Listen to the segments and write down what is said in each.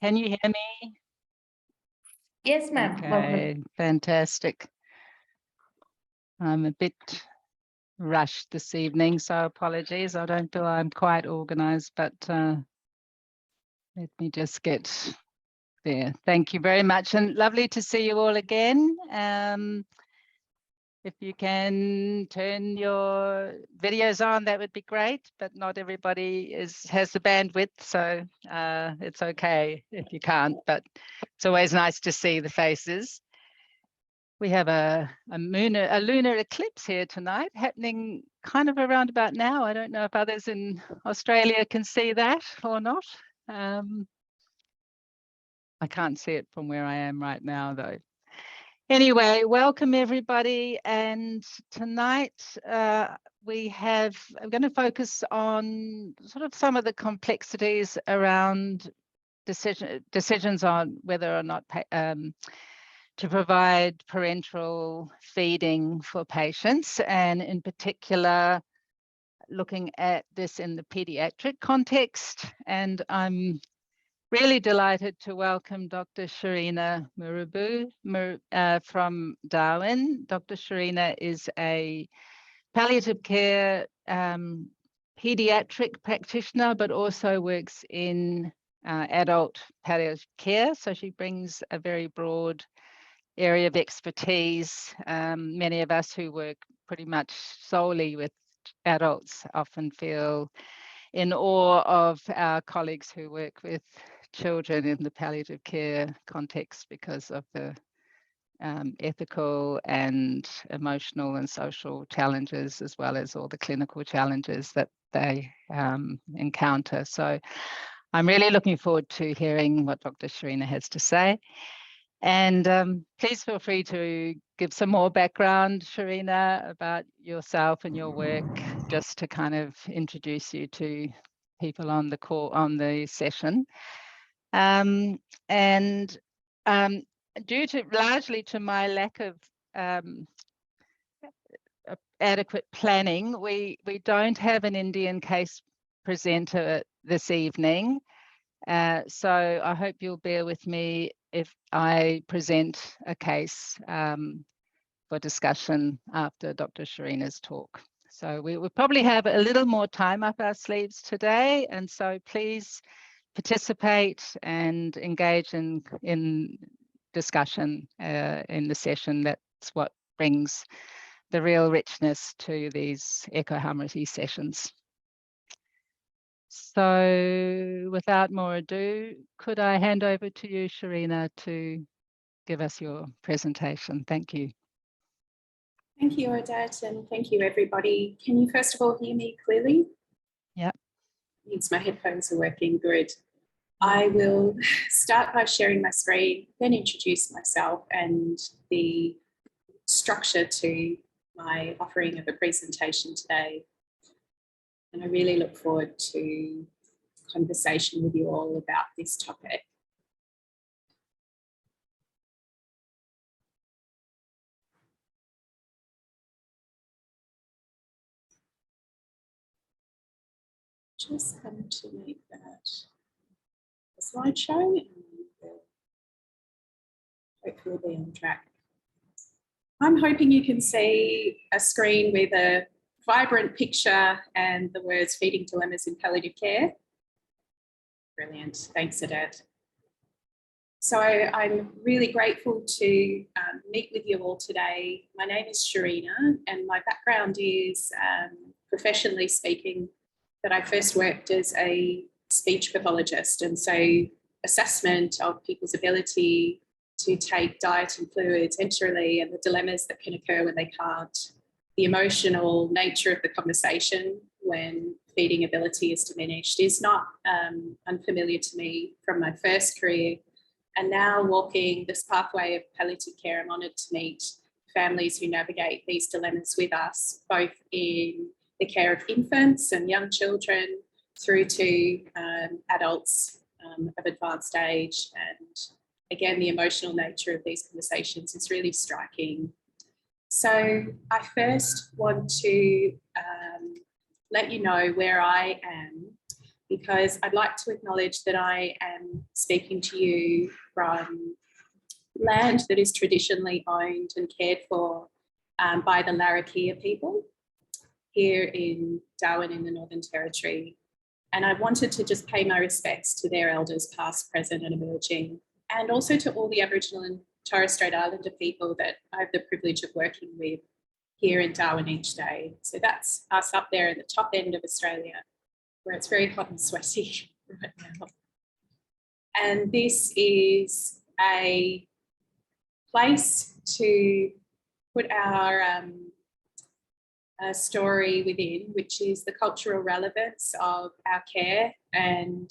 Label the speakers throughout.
Speaker 1: Can you hear me?
Speaker 2: Yes, ma'am.
Speaker 1: Okay, fantastic. I'm a bit rushed this evening, so apologies. I don't feel I'm quite organized, but let me just get there. Thank you very much, and lovely to see you all again. If you can turn your videos on, that would be great, but not everybody has the bandwidth, so it's okay if you can't, but it's always nice to see the faces. We have a lunar eclipse here tonight, happening kind of around about now. I don't know if others in Australia can see that or not. I can't see it from where I am right now, though. Anyway, welcome everybody. And tonight I'm going to focus on sort of some of the complexities around decisions on whether or not to provide parenteral feeding for patients, and in particular, looking at this in the pediatric context. And I'm really delighted to welcome Dr. Sherina Mubiru from Darwin. Dr. Sherina is a palliative care pediatric practitioner, but also works in adult palliative care. So she brings a very broad area of expertise. Many of us who work pretty much solely with adults often feel in awe of our colleagues who work with children in the palliative care context because of the ethical and emotional and social challenges, as well as all the clinical challenges that they encounter. So I'm really looking forward to hearing what Dr. Sherina has to say. And please feel free to give some more background, Sherina, about yourself and your work, just to kind of introduce you to people on the call, on the session. Due to largely to my lack of adequate planning, we don't have an Indian case presenter this evening. So I hope you'll bear with me if I present a case for discussion after Dr. Sherina's talk. So we will probably have a little more time up our sleeves today, and so please participate and engage in discussion in the session. That's what brings the real richness to these Echo Hamrahi sessions. So without more ado, could I hand over to you, Sherina, to give us your presentation? Thank you.
Speaker 3: Thank you, Odette, and thank you, everybody. Can you first of all hear me clearly?
Speaker 1: Yeah.
Speaker 3: Means my headphones are working good. I will start by sharing my screen, then introduce myself and the structure to my offering of a presentation today. And I really look forward to conversation with you all about this topic. Just come to make that a slideshow and we'll hopefully be on track. I'm hoping you can see a screen with a vibrant picture and the words "feeding dilemmas in palliative care." Brilliant, thanks, Odette. So I'm really grateful to meet with you all today. My name is Sherina and my background is, professionally speaking, that I first worked as a speech pathologist, and so assessment of people's ability to take diet and fluids enterally and the dilemmas that can occur when they can't, the emotional nature of the conversation when feeding ability is diminished is not unfamiliar to me from my first career. And now walking this pathway of palliative care, I'm honoured to meet families who navigate these dilemmas with us, both in the care of infants and young children through to adults of advanced age. And again, the emotional nature of these conversations is really striking. So I first want to let you know where I am because I'd like to acknowledge that I am speaking to you from land that is traditionally owned and cared for by the Larrakia people here in Darwin in the Northern Territory. And I wanted to just pay my respects to their elders past, present and emerging, and also to all the Aboriginal and Torres Strait Islander people that I have the privilege of working with here in Darwin each day. So that's us up there at the top end of Australia, where it's very hot and sweaty right now. And this is a place to put our story within, which is the cultural relevance of our care and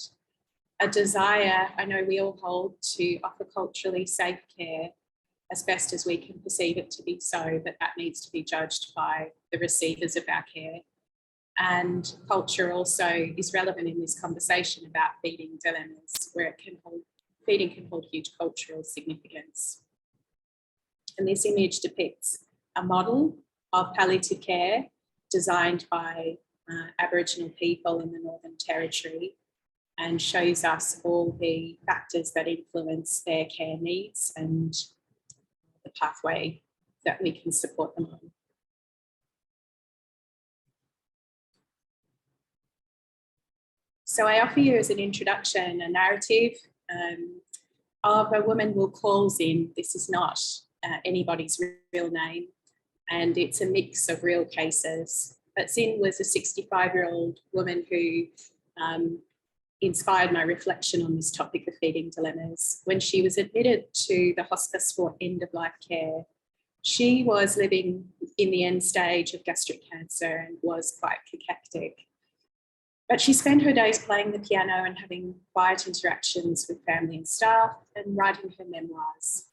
Speaker 3: a desire I know we all hold to offer culturally safe care as best as we can perceive it to be so, but that needs to be judged by the receivers of our care. And culture also is relevant in this conversation about feeding dilemmas, where feeding can hold huge cultural significance. And this image depicts a model of palliative care designed by Aboriginal people in the Northern Territory, and shows us all the factors that influence their care needs and the pathway that we can support them on. So I offer you as an introduction a narrative of a woman Will calls in. This is not anybody's real name, and it's a mix of real cases. But Zin was a 65-year-old woman who inspired my reflection on this topic of feeding dilemmas. When she was admitted to the hospice for end-of-life care, she was living in the end stage of gastric cancer and was quite cachectic. But she spent her days playing the piano and having quiet interactions with family and staff and writing her memoirs.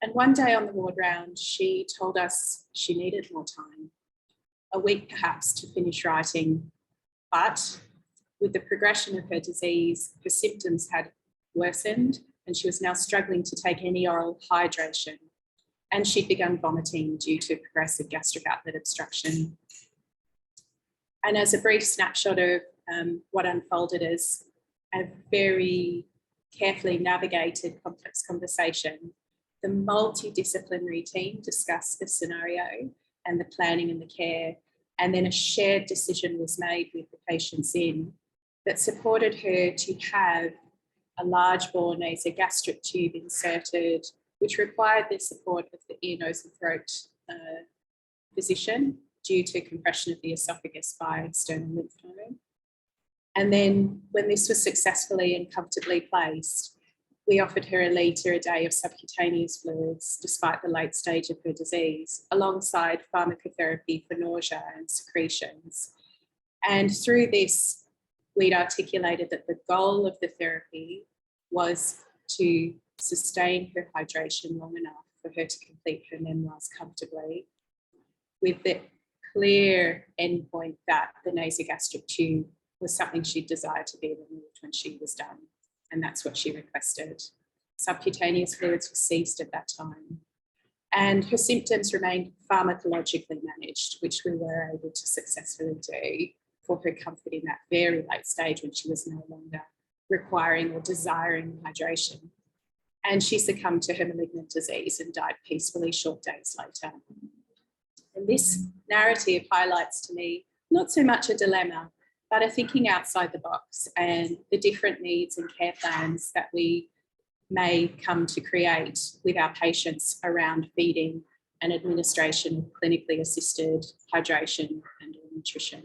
Speaker 3: And one day on the ward round, she told us she needed more time, a week perhaps, to finish writing. But with the progression of her disease, her symptoms had worsened and she was now struggling to take any oral hydration. And she'd begun vomiting due to progressive gastric outlet obstruction. And as a brief snapshot of what unfolded as a very carefully navigated complex conversation, the multidisciplinary team discussed the scenario and the planning and the care, and then a shared decision was made with the patients in that supported her to have a large bore nasogastric tube inserted, which required the support of the ear, nose and throat physician due to compression of the esophagus by external lymph node. And then when this was successfully and comfortably placed, we offered her a litre a day of subcutaneous fluids despite the late stage of her disease, alongside pharmacotherapy for nausea and secretions. And through this, we'd articulated that the goal of the therapy was to sustain her hydration long enough for her to complete her memoirs comfortably, with the clear endpoint that the nasogastric tube was something she desired to be removed when she was done. And that's what she requested. Subcutaneous fluids were ceased at that time. And her symptoms remained pharmacologically managed, which we were able to successfully do for her comfort in that very late stage when she was no longer requiring or desiring hydration. And she succumbed to her malignant disease and died peacefully short days later. And this narrative highlights to me not so much a dilemma, but a thinking outside the box and the different needs and care plans that we may come to create with our patients around feeding and administration of clinically assisted hydration and nutrition.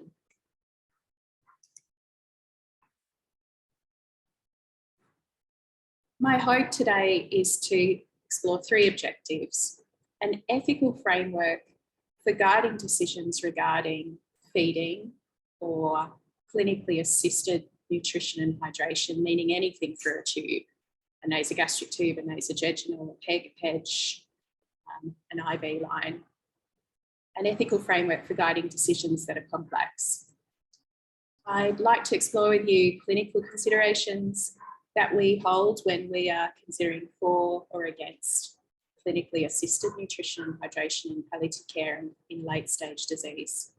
Speaker 3: My hope today is to explore three objectives: an ethical framework for guiding decisions regarding feeding or clinically assisted nutrition and hydration, meaning anything through a tube, a nasogastric tube, a nasojejunal, a PEG, a PEDG, an IV line. An ethical framework for guiding decisions that are complex. I'd like to explore with you clinical considerations that we hold when we are considering for or against clinically assisted nutrition and hydration in palliative care in late stage disease.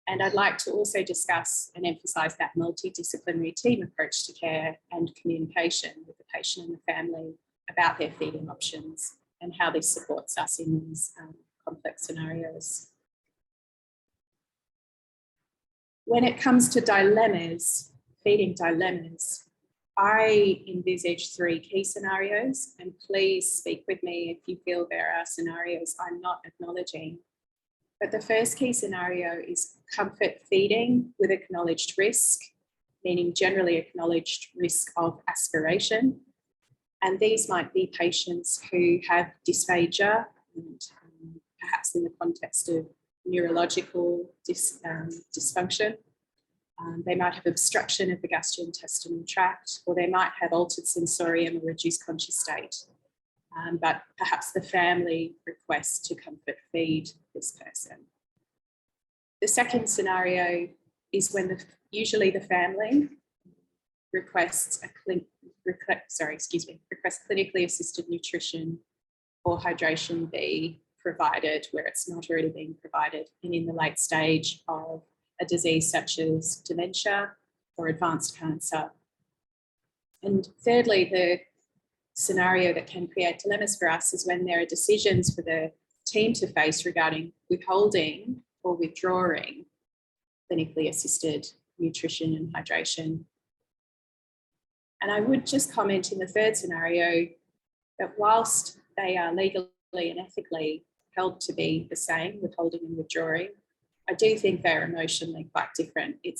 Speaker 3: And I'd like to also discuss and emphasise that multidisciplinary team approach to care and communication with the patient and the family about their feeding options and how this supports us in these complex scenarios. When it comes to dilemmas, feeding dilemmas, I envisage 3 key scenarios, and please speak with me if you feel there are scenarios I'm not acknowledging. But the first key scenario is comfort feeding with acknowledged risk, meaning generally acknowledged risk of aspiration. And these might be patients who have dysphagia, and perhaps in the context of neurological dysfunction. They might have obstruction of the gastrointestinal tract, or they might have altered sensorium or reduced conscious state. But perhaps the family requests to comfort feed this person. The second scenario is when usually the family requests clinically assisted nutrition or hydration be provided where it's not already being provided, and in the late stage of a disease such as dementia or advanced cancer. And thirdly, the scenario that can create dilemmas for us is when there are decisions for the team to face regarding withholding or withdrawing clinically assisted nutrition and hydration. And I would just comment in the third scenario that whilst they are legally and ethically held to be the same, withholding and withdrawing, I do think they're emotionally quite different. It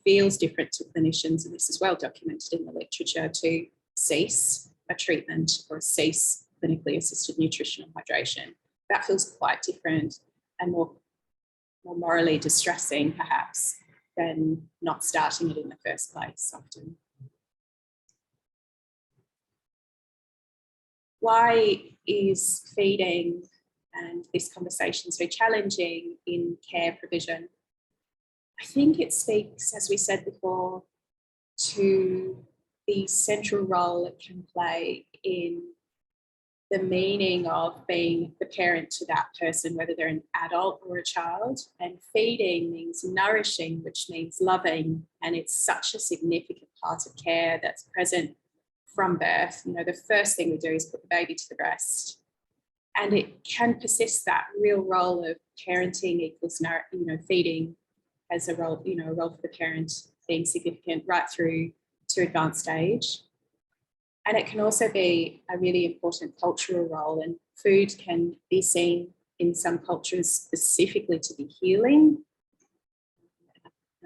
Speaker 3: feels different to clinicians, and this is well documented in the literature, to cease a treatment or cease clinically assisted nutrition and hydration. That feels quite different and more morally distressing, perhaps, than not starting it in the first place often. Why is feeding and this conversation so challenging in care provision? I think it speaks, as we said before, to the central role it can play in the meaning of being the parent to that person, whether they're an adult or a child. And feeding means nourishing, which means loving. And it's such a significant part of care that's present from birth. You know, the first thing we do is put the baby to the breast. And it can persist, that real role of parenting equals, you know, feeding as a role, you know, a role for the parent being significant right through to advanced age. And it can also be a really important cultural role, and food can be seen in some cultures specifically to be healing.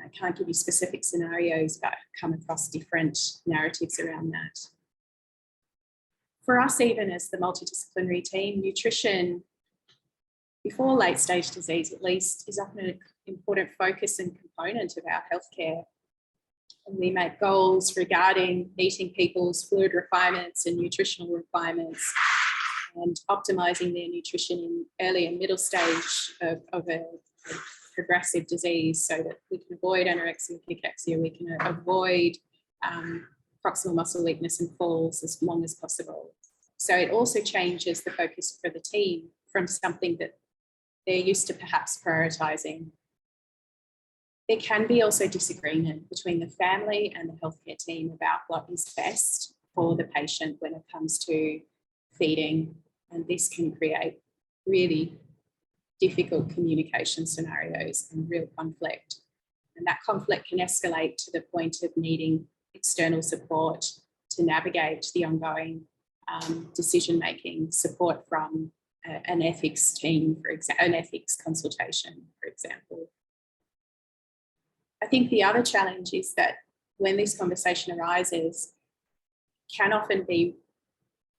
Speaker 3: I can't give you specific scenarios, but come across different narratives around that. For us, even as the multidisciplinary team, nutrition before late stage disease at least is often an important focus and component of our healthcare. And we make goals regarding meeting people's fluid requirements and nutritional requirements and optimising their nutrition in early and middle stage of a progressive disease, so that we can avoid anorexia and cachexia, we can avoid proximal muscle weakness and falls as long as possible. So it also changes the focus for the team from something that they're used to perhaps prioritising. There can be also disagreement between the family and the healthcare team about what is best for the patient when it comes to feeding, and this can create really difficult communication scenarios and real conflict. And that conflict can escalate to the point of needing external support to navigate the ongoing decision-making, support from an ethics team, for example, an ethics consultation, for example. I think the other challenge is that when this conversation arises, can often be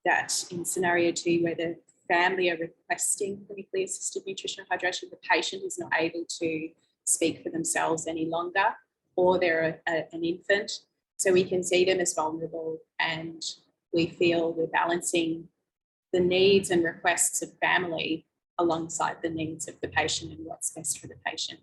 Speaker 3: that in scenario 2, where the family are requesting clinically assisted nutrition and hydration, the patient is not able to speak for themselves any longer, or they're an infant. So we can see them as vulnerable, and we feel we're balancing the needs and requests of family alongside the needs of the patient and what's best for the patient.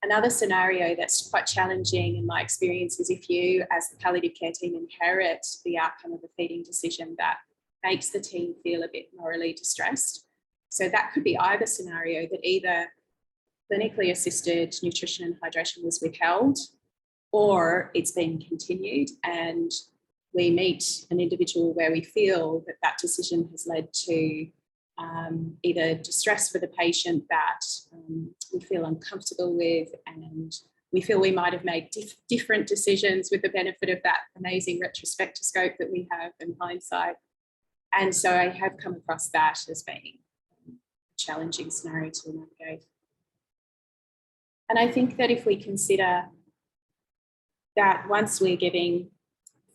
Speaker 3: Another scenario that's quite challenging in my experience is if you, as the palliative care team, inherit the outcome of a feeding decision that makes the team feel a bit morally distressed. So that could be either scenario, that either clinically assisted nutrition and hydration was withheld, or it's been continued, and we meet an individual where we feel that that decision has led to either distress for the patient that we feel uncomfortable with, and we feel we might have made different decisions with the benefit of that amazing retrospectoscope that we have in hindsight. And so I have come across that as being a challenging scenario to navigate. And I think that if we consider that once we're giving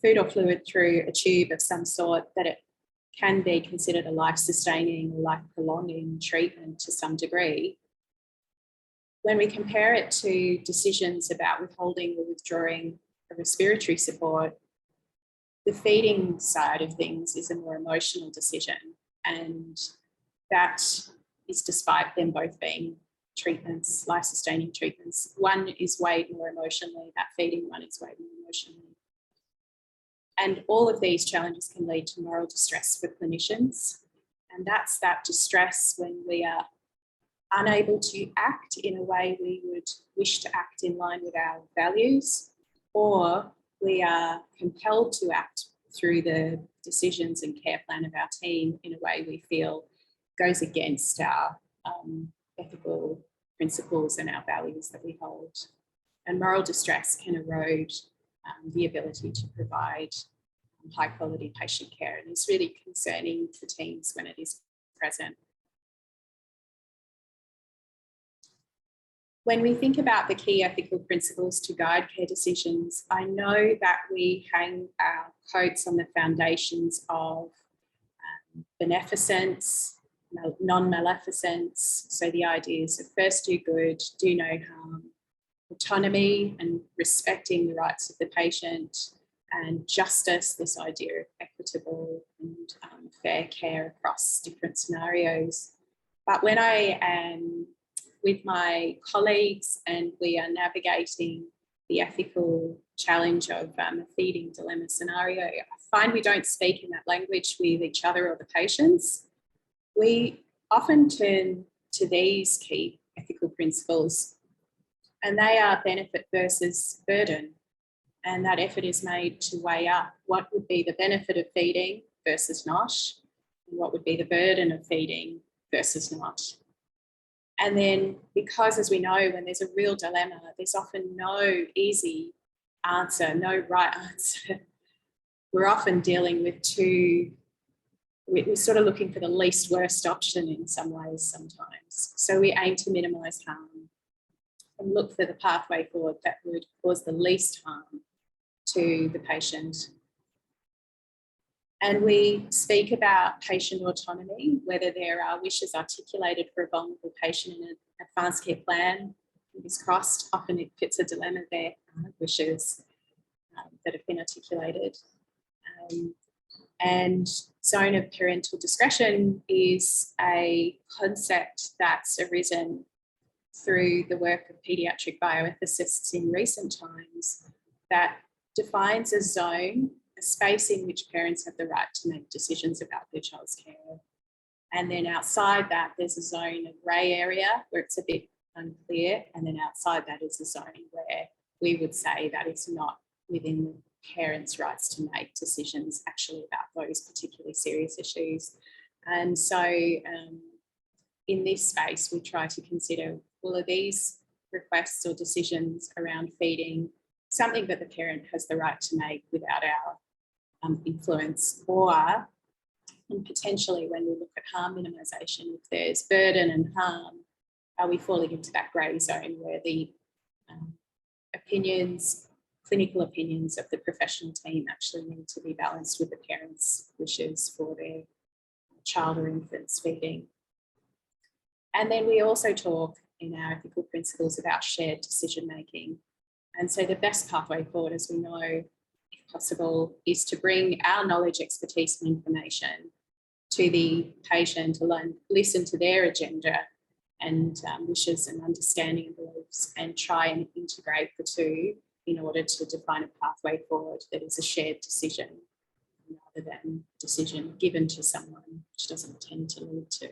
Speaker 3: food or fluid through a tube of some sort, that it can be considered a life-sustaining or life-prolonging treatment to some degree, when we compare it to decisions about withholding or withdrawing a respiratory support, the feeding side of things is a more emotional decision, and that is despite them both being treatments, life-sustaining treatments. One is weighed more emotionally, that feeding one is weighed more emotionally. And all of these challenges can lead to moral distress for clinicians, and that's that distress when we are unable to act in a way we would wish to act in line with our values, or we are compelled to act through the decisions and care plan of our team in a way we feel goes against our ethical principles and our values that we hold. And moral distress can erode the ability to provide high quality patient care, and it's really concerning for teams when it is present. When we think about the key ethical principles to guide care decisions, I know that we hang our coats on the foundations of beneficence, non-maleficence, so the ideas of first do good, do no harm, autonomy and respecting the rights of the patient, and justice, this idea of equitable and fair care across different scenarios. But when I am with my colleagues and we are navigating the ethical challenge of a feeding dilemma scenario, I find we don't speak in that language with each other or the patients. We often turn to these key ethical principles, and they are benefit versus burden. And that effort is made to weigh up what would be the benefit of feeding versus not, and what would be the burden of feeding versus not. And then, because as we know, when there's a real dilemma, there's often no easy answer, no right answer. We're often dealing with we're sort of looking for the least worst option in some ways sometimes. So we aim to minimise harm and look for the pathway forward that would cause the least harm to the patient. And we speak about patient autonomy, whether there are wishes articulated for a vulnerable patient in an advanced care plan. Fingers crossed, often it fits a dilemma there, wishes that have been articulated. And zone of parental discretion is a concept that's arisen through the work of paediatric bioethicists in recent times that defines a zone, a space in which parents have the right to make decisions about their child's care. And then outside that, there's a zone of grey area where it's a bit unclear. And then outside that is a zone where we would say that it's not within the parents' rights to make decisions actually about those particularly serious issues. And so in this space, we try to consider, well, are these requests or decisions around feeding something that the parent has the right to make without our influence, or and potentially when we look at harm minimisation, if there's burden and harm, are we falling into that grey zone where the clinical opinions of the professional team actually need to be balanced with the parents' wishes for their child or infant's feeding. And then we also talk in our ethical principles about shared decision making. And so the best pathway forward, as we know, if possible, is to bring our knowledge, expertise and information to the patient, to listen to their agenda and wishes and understanding and beliefs, and try and integrate the two in order to define a pathway forward that is a shared decision rather than decision given to someone, which doesn't tend to lead to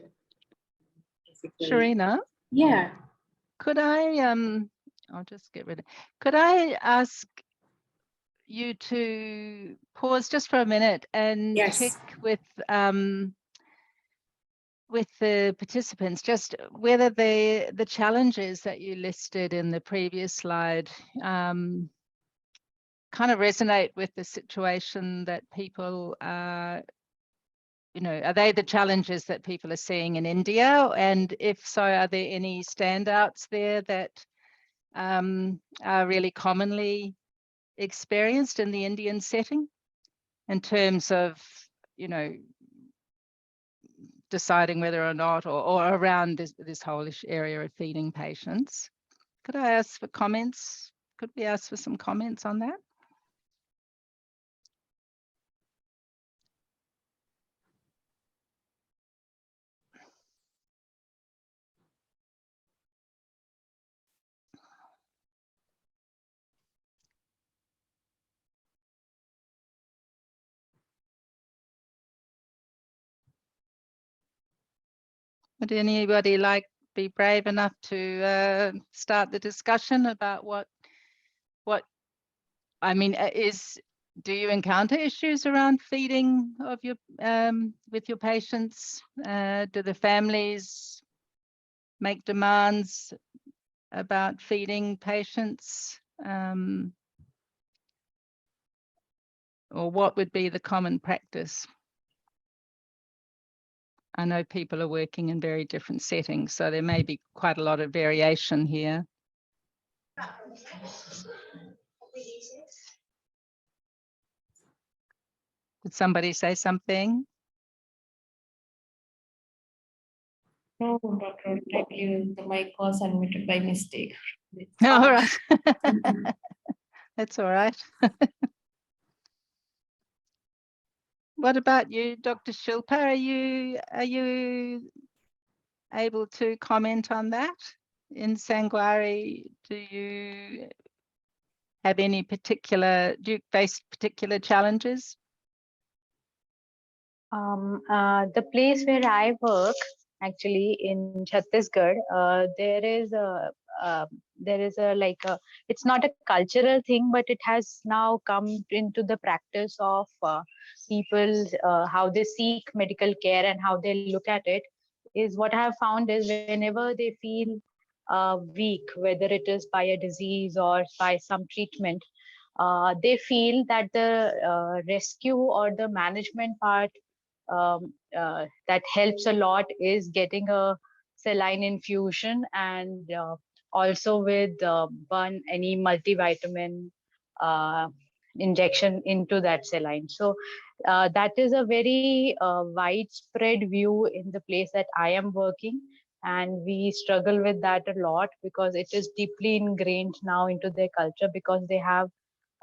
Speaker 3: ethically.
Speaker 1: Sherina?
Speaker 3: Yeah.
Speaker 1: Could I, I'll just get rid of, could I ask you to pause just for a minute and
Speaker 3: Yes.
Speaker 1: check with the participants, just whether the challenges that you listed in the previous slide kind of resonate with the situation that people are, are they the challenges that people are seeing in India? And if so, are there any standouts there that are really commonly experienced in the Indian setting in terms of, deciding whether or not, or around this whole area of feeding patients? Could I ask for comments? Could we ask for some comments on that? Would anybody be brave enough to start the discussion about what I mean, do you encounter issues around feeding of your with your patients? Do the families make demands about feeding patients? Or what would be the common practice? I know people are working in very different settings, so there may be quite a lot of variation here. Did somebody say something?
Speaker 2: No, Doctor, thank you. The mic was unmuted by mistake.
Speaker 1: All right. That's all right. What about you, Dr. Shilpa? Are you able to comment on that? In Sangwari, do you face particular challenges?
Speaker 4: The place where I work, actually in Chhattisgarh, there is a it's not a cultural thing, but it has now come into the practice of people, how they seek medical care and how they look at it. Is what I have found is whenever they feel weak, whether it is by a disease or by some treatment, they feel that the rescue or the management part that helps a lot is getting a saline infusion, and also with any multivitamin uh, injection into that saline. So that is a very widespread view in the place that I am working, and we struggle with that a lot because it is deeply ingrained now into their culture, because they have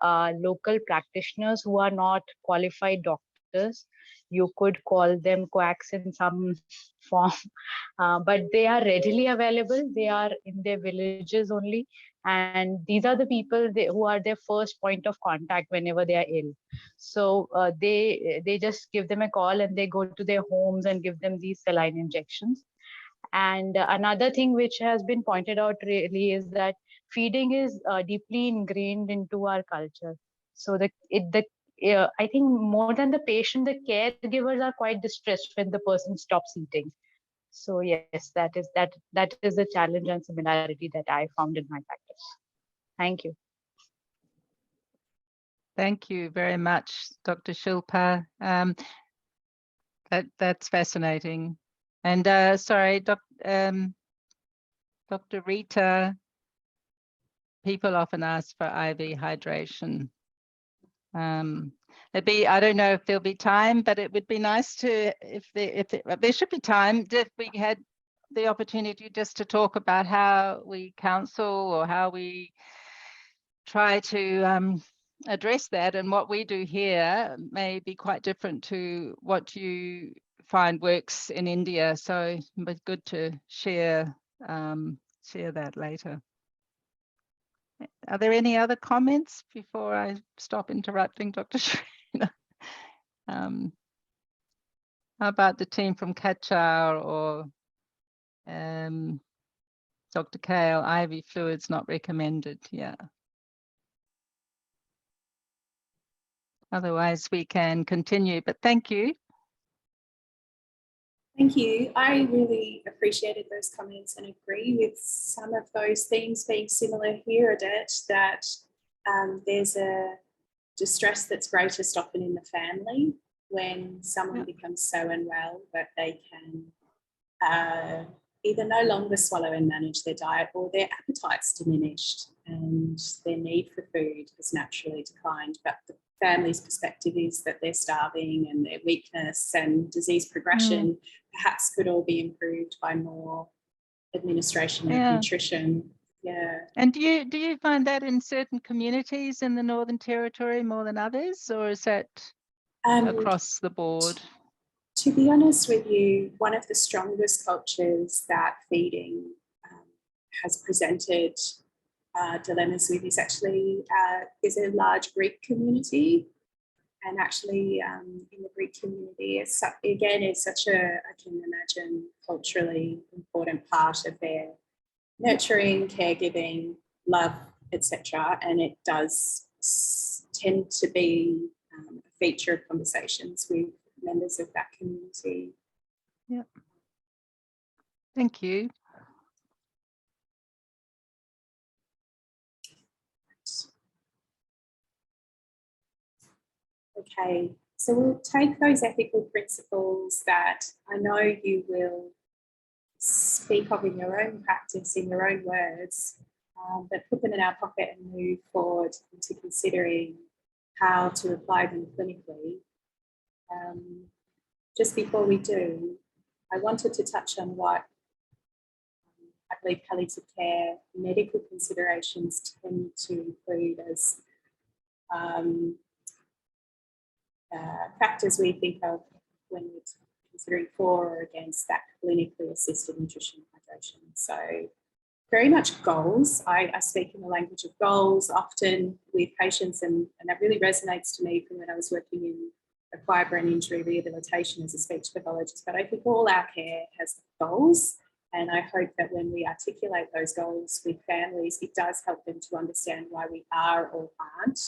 Speaker 4: local practitioners who are not qualified doctors. You could call them quacks in some form, but they are readily available. They are in their villages only, and these are the people who are their first point of contact whenever they are ill. So they just give them a call and they go to their homes and give them these saline injections. And another thing which has been pointed out really is that feeding is deeply ingrained into our culture. So I think more than the patient, the caregivers are quite distressed when the person stops eating. So yes, that is the challenge and similarity that I found in my practice. Thank you.
Speaker 1: Thank you very much, Dr. Shilpa. That's fascinating. And sorry, Dr. Rita, people often ask for IV hydration. I don't know if there'll be time, but it would be nice to, if there should be time, if we had the opportunity just to talk about how we counsel or how we try to address that, and what we do here may be quite different to what you find works in India. So it's good to share that later. Are there any other comments before I stop interrupting Dr. Sherina? How about the team from Kachar or Dr. Kale, IV fluids not recommended. Yeah. Otherwise, we can continue, but thank you.
Speaker 3: Thank you. I really appreciated those comments and agree with some of those themes being similar here, Odette, that there's a distress that's greatest often in the family when someone becomes so unwell that they can either no longer swallow and manage their diet, or their appetite's diminished and their need for food has naturally declined. But the family's perspective is that they're starving, and their weakness and disease progression perhaps could all be improved by more administration of nutrition. Yeah.
Speaker 1: And do you find that in certain communities in the Northern Territory more than others, or is that across the board?
Speaker 3: To be honest with you, one of the strongest cultures that feeding has presented dilemmas with is actually is a large Greek community. And actually in the Greek community, it's such a, I can imagine, culturally important part of their nurturing, caregiving, love, etc. And it does tend to be a feature of conversations with members of that community.
Speaker 1: Yeah. Thank you.
Speaker 3: Okay, so we'll take those ethical principles that I know you will speak of in your own practice, in your own words, but put them in our pocket and move forward into considering how to apply them clinically. Just before we do, I wanted to touch on what I believe palliative care medical considerations tend to include as factors we think of when we're considering for or against that clinically assisted nutrition and hydration. So very much goals. I speak in the language of goals often with patients, and that really resonates to me from when I was working in acquired brain injury rehabilitation as a speech pathologist. But I think all our care has goals, and I hope that when we articulate those goals with families, it does help them to understand why we are or aren't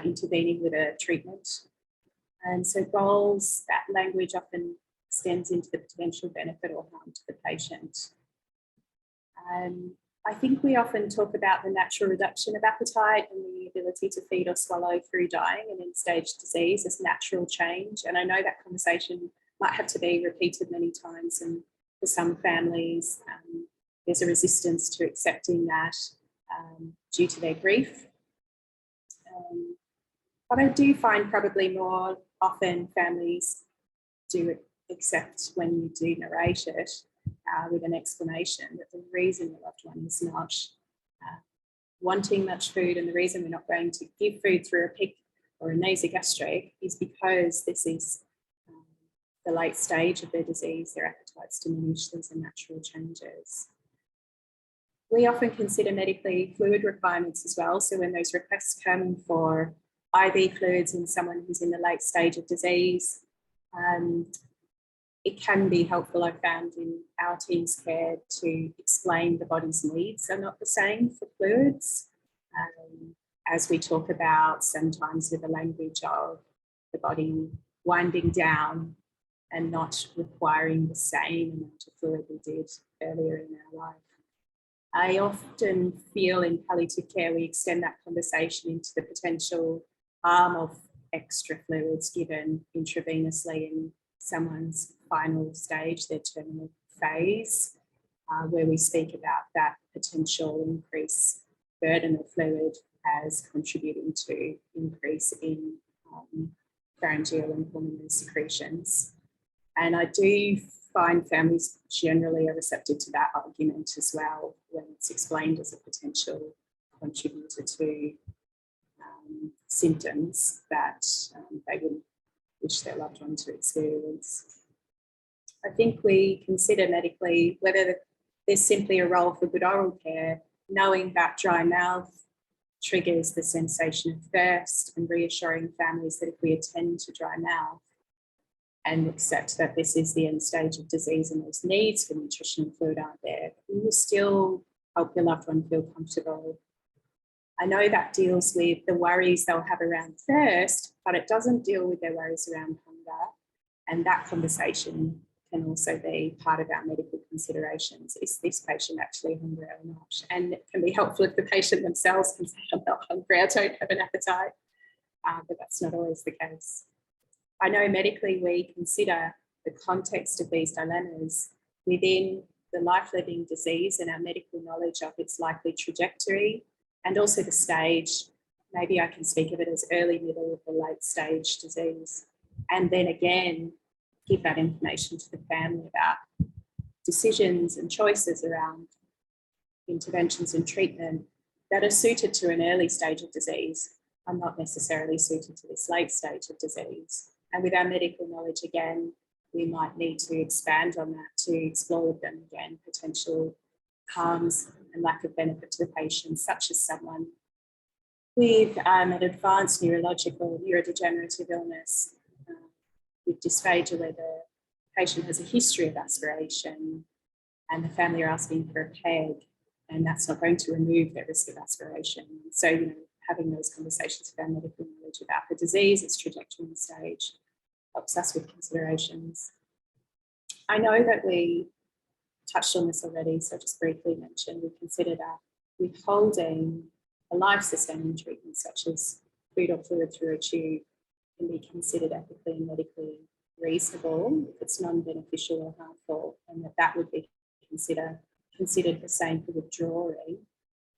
Speaker 3: intervening with a treatment. And so goals, that language often extends into the potential benefit or harm to the patient. I think we often talk about the natural reduction of appetite and the ability to feed or swallow through dying and end-stage disease as natural change. And I know that conversation might have to be repeated many times, and for some families, there's a resistance to accepting that due to their grief. But I do find probably more often families do accept when you do narrate it with an explanation that the reason your loved one is not wanting much food, and the reason we're not going to give food through a PIC or a nasogastric is because this is the late stage of their disease, their appetite's diminished, these are natural changes. We often consider medically fluid requirements as well. So when those requests come for IV fluids in someone who's in the late stage of disease, it can be helpful, I've found, in our team's care to explain the body's needs are not the same for fluids. As we talk about sometimes with the language of the body winding down and not requiring the same amount of fluid we did earlier in our life. I often feel in palliative care we extend that conversation into the potential harm of extra fluids given intravenously in someone's final stage, their terminal phase, where we speak about that potential increase burden of fluid as contributing to increase in pharyngeal and pulmonary secretions. And I do find families generally are receptive to that argument as well when it's explained as a potential contributor to symptoms that they would wish their loved one to experience. I think we consider medically whether there's simply a role for good oral care, knowing that dry mouth triggers the sensation of thirst, and reassuring families that if we attend to dry mouth and accept that this is the end stage of disease and those needs for nutrition and fluid aren't there, you will still help your loved one feel comfortable. I know that deals with the worries they'll have around thirst, but it doesn't deal with their worries around hunger. And that conversation can also be part of our medical considerations. Is this patient actually hungry or not? And it can be helpful if the patient themselves can say, I'm not hungry, I don't have an appetite, but that's not always the case. I know medically we consider the context of these dilemmas within the life-living disease and our medical knowledge of its likely trajectory, and also the stage. Maybe I can speak of it as early, middle, or late stage disease. And then again, give that information to the family about decisions and choices around interventions and treatment that are suited to an early stage of disease are not necessarily suited to this late stage of disease. And with our medical knowledge, again, we might need to expand on that to explore with them again potential harms and lack of benefit to the patient, such as someone with an advanced neurological neurodegenerative illness, with dysphagia, where the patient has a history of aspiration and the family are asking for a PEG, and that's not going to remove their risk of aspiration. So, you know, having those conversations with our medical knowledge about the disease, its trajectory and stage, helps us with considerations. I know that we touched on this already, so just briefly mention, we consider that withholding a life-sustaining treatment such as food or fluid through a tube can be considered ethically and medically reasonable if it's non-beneficial or harmful, and that would be considered the same for withdrawing.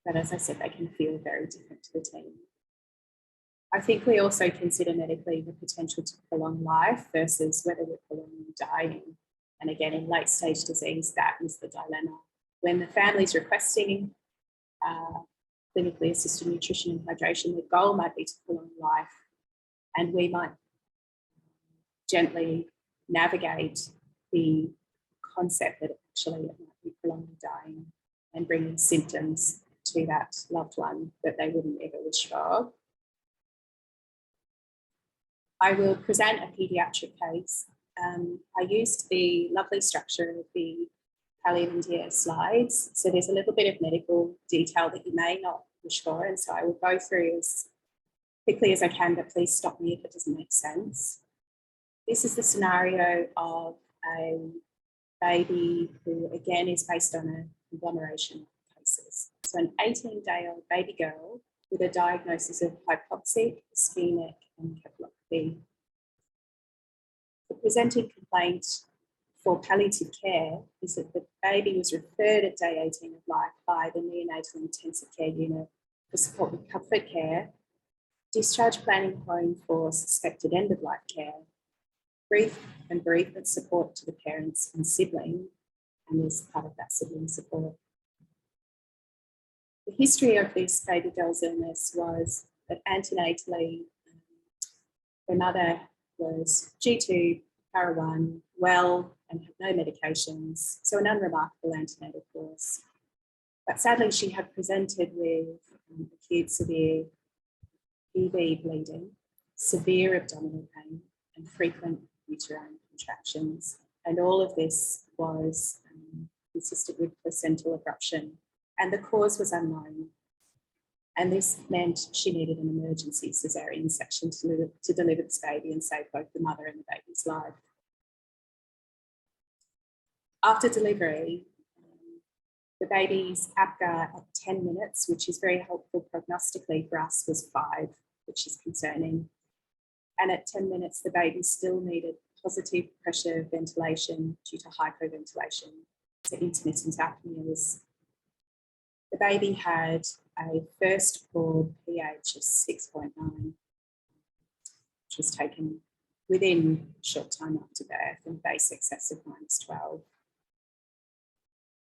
Speaker 3: But as I said, they can feel very different to the team. I think we also consider medically the potential to prolong life versus whether we're prolonging dying. And again, in late stage disease, that is the dilemma. When the family's requesting clinically assisted nutrition and hydration, the goal might be to prolong life, and we might gently navigate the concept that actually it might be prolonging dying and bringing symptoms to that loved one that they wouldn't ever wish for. I will present a paediatric case. I used the lovely structure of the Palliative India slides, so there's a little bit of medical detail that you may not wish for, and so I will go through as quickly as I can, but please stop me if it doesn't make sense. This is the scenario of a baby who, again, is based on a conglomeration of cases. So an 18-day-old baby girl with a diagnosis of hypoxic, ischemic, and encephalopathy. The presenting complaint for palliative care is that the baby was referred at day 18 of life by the neonatal intensive care unit for support with comfort care, discharge planning home for suspected end-of-life care, grief and bereavement support to the parents and sibling, and as part of that sibling support. The history of this baby girl's illness was that antenatally, her mother was G2, para-1, well, and had no medications, so an unremarkable antenatal course. But sadly, she had presented with acute severe EV bleeding, severe abdominal pain, and frequent uterine contractions. And all of this was consistent with placental abruption, and the cause was unknown. And this meant she needed an emergency cesarean section to deliver this baby and save both the mother and the baby's life. After delivery, the baby's APGAR at 10 minutes, which is very helpful prognostically for us, was 5, which is concerning. And at 10 minutes, the baby still needed positive pressure ventilation due to hypoventilation. So intermittent apnea was. The baby had a first chord pH of 6.9, which was taken within a short time after birth, and base excess of -12.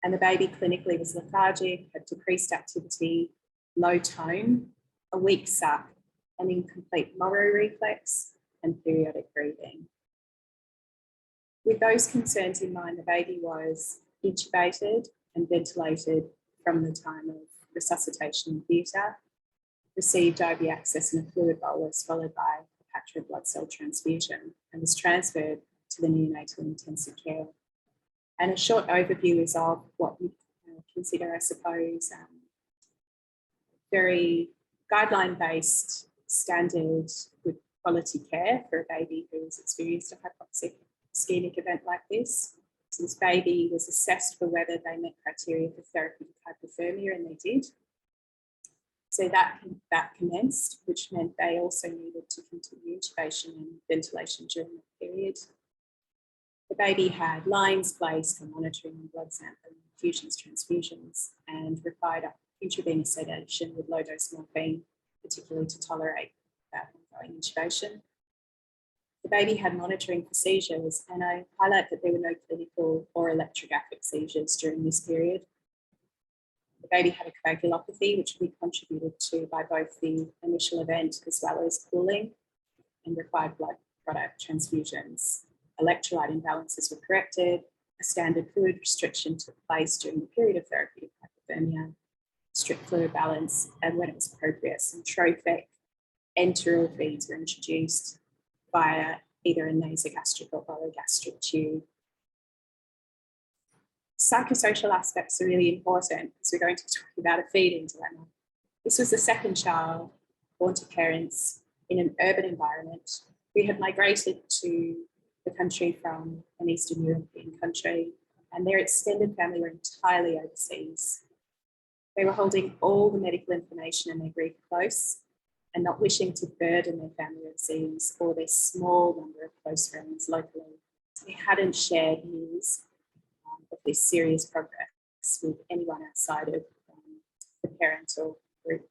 Speaker 3: And the baby clinically was lethargic, had decreased activity, low tone, a weak suck, an incomplete Moro reflex, and periodic breathing. With those concerns in mind, the baby was intubated and ventilated from the time of resuscitation in theatre, received IV access and a fluid bolus, followed by a patch blood cell transfusion, and was transferred to the neonatal intensive care. And a short overview is of what you consider, I suppose, very guideline-based, standard, good quality care for a baby who has experienced a hypoxic ischemic event like this. So this baby was assessed for whether they met criteria for therapeutic hypothermia, and they did. So that commenced, which meant they also needed to continue intubation and ventilation during that period. The baby had lines placed for monitoring blood sampling, infusions, transfusions, and required intravenous sedation with low-dose morphine, particularly to tolerate that ongoing intubation. The baby had monitoring for seizures, and I highlight that there were no clinical or electrographic seizures during this period. The baby had a coagulopathy, which we contributed to by both the initial event as well as cooling, and required blood product transfusions. Electrolyte imbalances were corrected. A standard fluid restriction took place during the period of therapeutic hypothermia, strict fluid balance, and when it was appropriate, some trophic enteral feeds were introduced via either a nasogastric or orogastric tube. Psychosocial aspects are really important because we're going to talk about a feeding dilemma. This was the second child born to parents in an urban environment who had migrated to the country from an Eastern European country, and their extended family were entirely overseas. They were holding all the medical information and their grief close and not wishing to burden their family overseas or their small number of close friends locally. So they hadn't shared news of this serious progress with anyone outside of the parental group.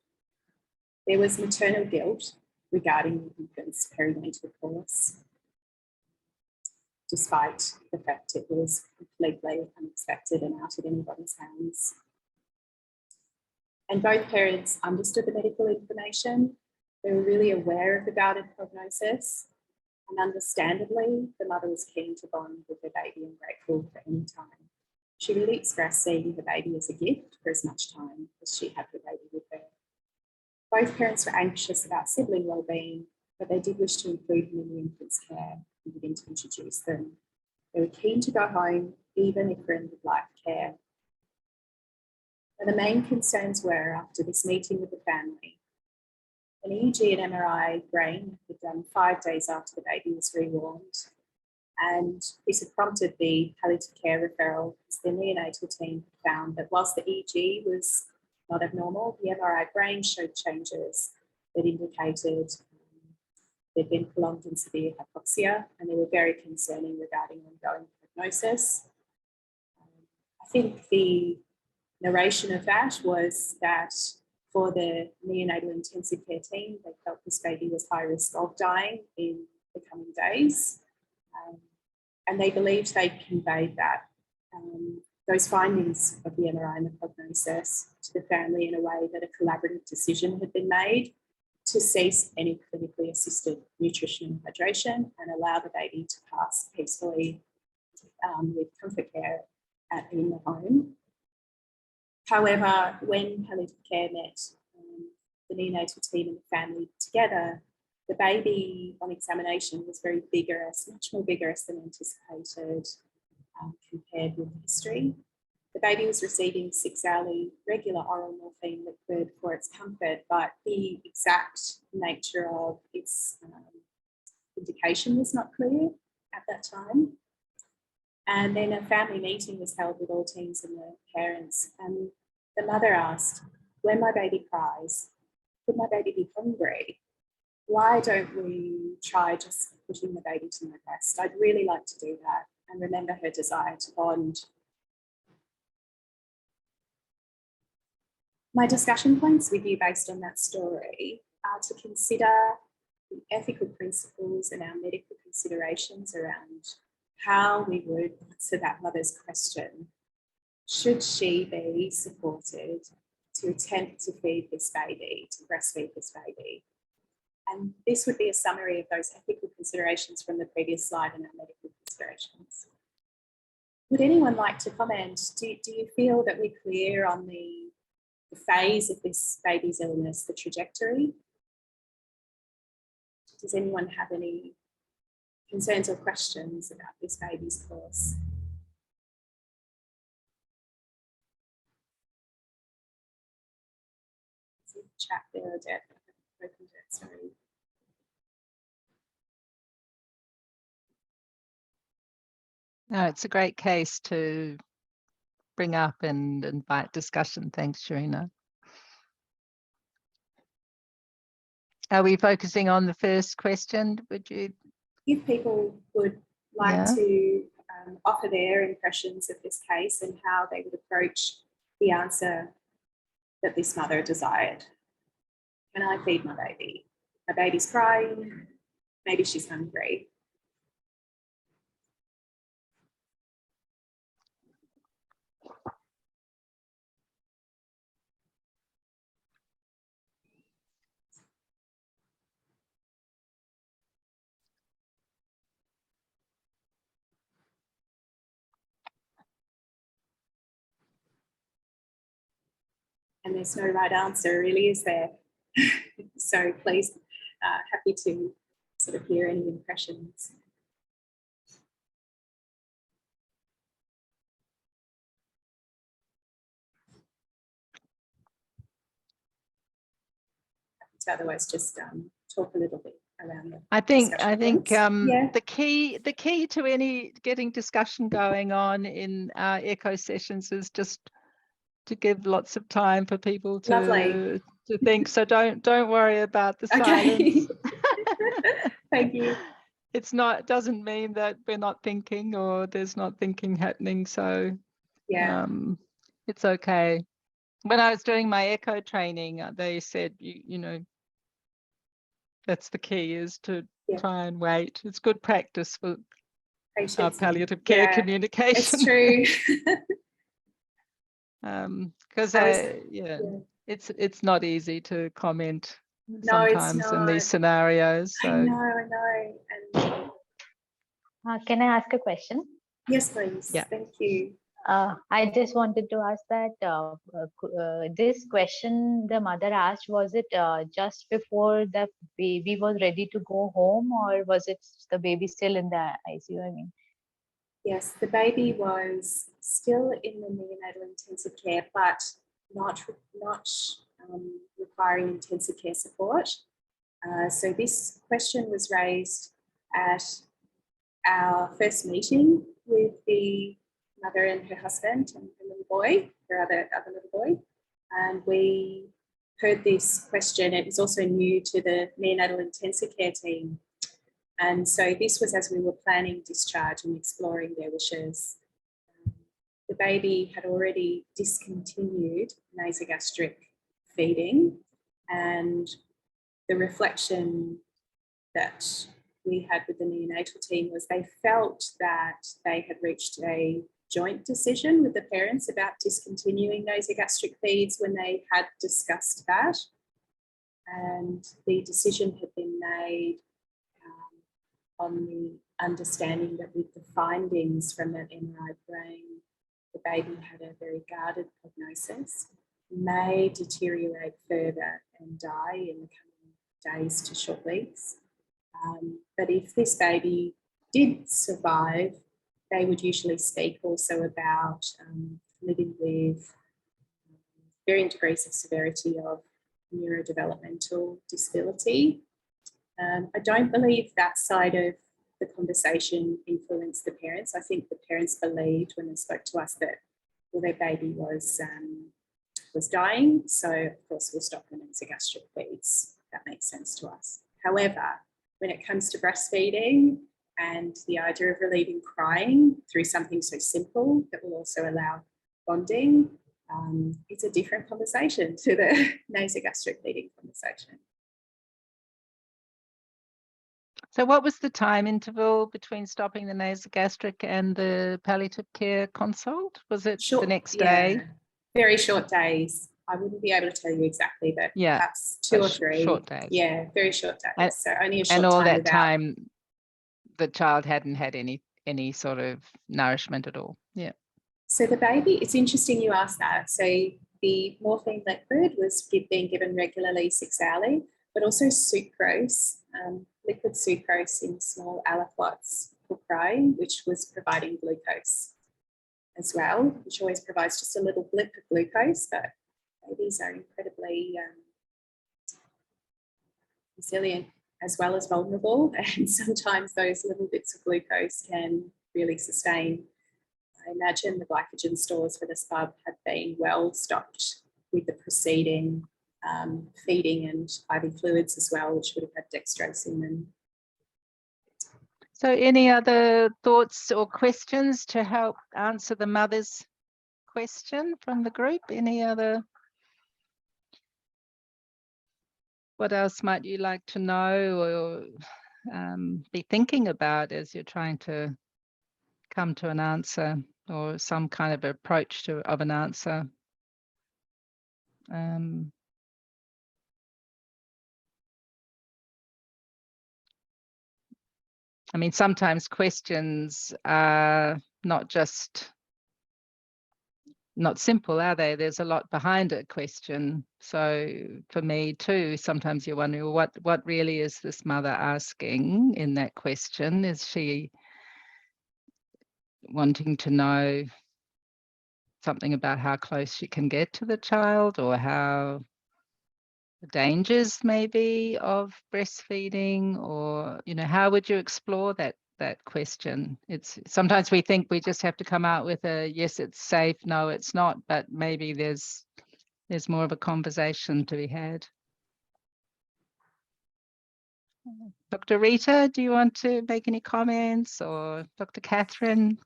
Speaker 3: There was maternal guilt regarding the infant's perinatal course, despite the fact it was completely unexpected and out of anybody's hands. And both parents understood the medical information. They were really aware of the guarded prognosis, and understandably, the mother was keen to bond with her baby and grateful for any time. She really expressed seeing the baby as a gift for as much time as she had the baby with her. Both parents were anxious about sibling well-being, but they did wish to include them in the infant's care and begin to introduce them. They were keen to go home, even if for end-of-life care. And the main concerns were, after this meeting with the family, an EEG and MRI brain had done 5 days after the baby was rewarmed, and this had prompted the palliative care referral because the neonatal team found that whilst the EEG was not abnormal, the MRI brain showed changes that indicated there'd been prolonged and severe hypoxia, and they were very concerning regarding ongoing prognosis. I think the narration of that was that for the neonatal intensive care team, they felt this baby was high risk of dying in the coming days. And they believed they'd conveyed that, those findings of the MRI and the prognosis to the family in a way that a collaborative decision had been made to cease any clinically assisted nutrition and hydration and allow the baby to pass peacefully with comfort care in the home. However, when palliative care met the neonatal team and the family together, the baby on examination was very vigorous, much more vigorous than anticipated compared with history. The baby was receiving 6-hourly regular oral morphine liquid for its comfort, but the exact nature of its indication was not clear at that time. And then a family meeting was held with all teams and the parents, and the mother asked, when my baby cries, could my baby be hungry? Why don't we try just putting the baby to my breast? I'd really like to do that and remember her desire to bond. My discussion points with you based on that story are to consider the ethical principles and our medical considerations around how we would answer that mother's question. Should she be supported to attempt to feed this baby, to breastfeed this baby? And this would be a summary of those ethical considerations from the previous slide and our medical considerations. Would anyone like to comment? Do you feel that we're clear on the phase of this baby's illness, the trajectory? Does anyone have any concerns or questions about this baby's course? See the chat there, Deb. I haven't opened it, sorry.
Speaker 1: No, it's a great case to bring up and invite discussion. Thanks, Sherina. Are we focusing on the first question? Would you?
Speaker 3: If people would like
Speaker 1: Yeah.
Speaker 3: to offer their impressions of this case and how they would approach the answer that this mother desired. Can I feed my baby? My baby's crying, maybe she's hungry. And there's no right answer, really, is there? So please, happy to sort of hear any impressions. Happy to otherwise just talk a little bit around the
Speaker 1: I think
Speaker 3: Yeah.
Speaker 1: the key to any getting discussion going on in our echo sessions is just to give lots of time for people
Speaker 3: Lovely.
Speaker 1: to think. So don't worry about the
Speaker 3: Okay.
Speaker 1: silence.
Speaker 3: Thank you.
Speaker 1: Doesn't mean that we're not thinking or there's not thinking happening. So
Speaker 3: Yeah.
Speaker 1: it's okay. When I was doing my echo training, they said you know that's the key, is to try and wait. It's good practice for our palliative care communication.
Speaker 3: It's true.
Speaker 1: Because it's not easy to comment sometimes in these scenarios. So
Speaker 3: I know. And
Speaker 4: Can I ask a question?
Speaker 3: yes, please.
Speaker 1: Yeah.
Speaker 3: Thank you.
Speaker 4: I just wanted to ask that this question the mother asked, was it just before the baby was ready to go home, or was it the baby still in the ICU? I mean,
Speaker 3: Yes, the baby was still in the neonatal intensive care, but not requiring intensive care support. So this question was raised at our first meeting with the mother and her husband and her little boy, her other little boy. And we heard this question. It was also new to the neonatal intensive care team. And so this was as we were planning discharge and exploring their wishes. The baby had already discontinued nasogastric feeding, and the reflection that we had with the neonatal team was they felt that they had reached a joint decision with the parents about discontinuing nasogastric feeds when they had discussed that. And the decision had been made on the understanding that with the findings from that MRI brain, the baby had a very guarded prognosis, may deteriorate further and die in the coming days to short weeks. But if this baby did survive, they would usually speak also about living with varying degrees of severity of neurodevelopmental disability. I don't believe that side of the conversation influenced the parents. I think the parents believed when they spoke to us that, well, their baby was dying, so of course we'll stop the nasogastric feeds. That makes sense to us. However, when it comes to breastfeeding and the idea of relieving crying through something so simple that will also allow bonding, it's a different conversation to the nasogastric feeding conversation.
Speaker 1: So what was the time interval between stopping the nasogastric and the palliative care consult? Was it the next day?
Speaker 3: Very short days. I wouldn't be able to tell you exactly, but perhaps 2 or 3.
Speaker 1: Short days.
Speaker 3: Yeah, very short days. So only a short time.
Speaker 1: And all that time, the child hadn't had any sort of nourishment at all. Yeah.
Speaker 3: So the baby, it's interesting you asked that. So the morphine liquid was being given regularly 6 hourly, but also sucrose, liquid sucrose in small aliquots for crying, which was providing glucose as well, which always provides just a little blip of glucose, but babies are incredibly resilient as well as vulnerable, and sometimes those little bits of glucose can really sustain. I imagine the glycogen stores for this bub have been well stocked with the preceding feeding and IV fluids as well, which would have had dextrose in them.
Speaker 1: So any other thoughts or questions to help answer the mother's question from the group? Any other? What else might you like to know or be thinking about as you're trying to come to an answer, or some kind of approach of an answer? I mean, sometimes questions are not simple, are they? There's a lot behind a question. So for me too, sometimes you're wondering, well, what really is this mother asking in that question? Is she wanting to know something about how close she can get to the child, or how the dangers maybe of breastfeeding, or how would you explore that question? It's sometimes we think we just have to come out with a yes, it's safe, no, it's not, but maybe there's more of a conversation to be had. Dr. Rita, do you want to make any comments, or Dr. Catherine,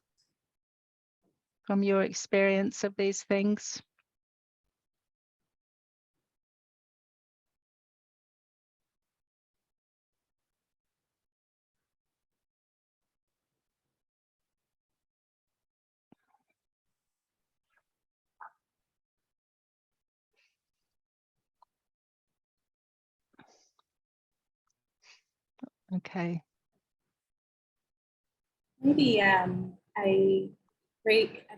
Speaker 1: from your experience of these things? Okay.
Speaker 3: Maybe I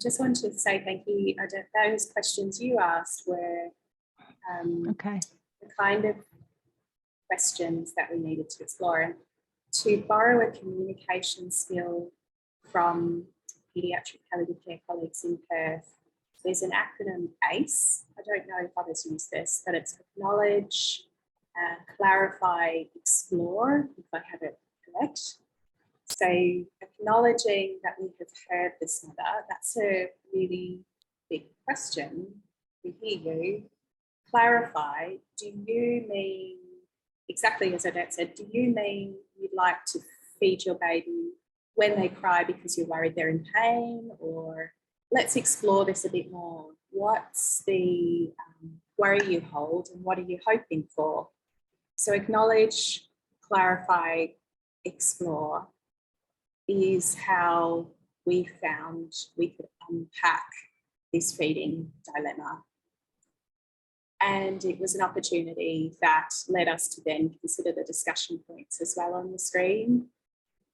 Speaker 3: just want to say thank you. Those questions you asked were
Speaker 1: Okay.
Speaker 3: the kind of questions that we needed to explore. And to borrow a communication skill from paediatric palliative care colleagues in Perth, there's an acronym ACE. I don't know if others use this, but it's acknowledge, clarify, explore, if I have it correct. So acknowledging that we have heard this mother, that's a really big question. We hear you. Clarify, do you mean, exactly as Odette said, do you mean you'd like to feed your baby when they cry because you're worried they're in pain? Or let's explore this a bit more. What's the worry you hold, and what are you hoping for? So acknowledge, clarify, explore is how we found we could unpack this feeding dilemma. And it was an opportunity that led us to then consider the discussion points as well on the screen.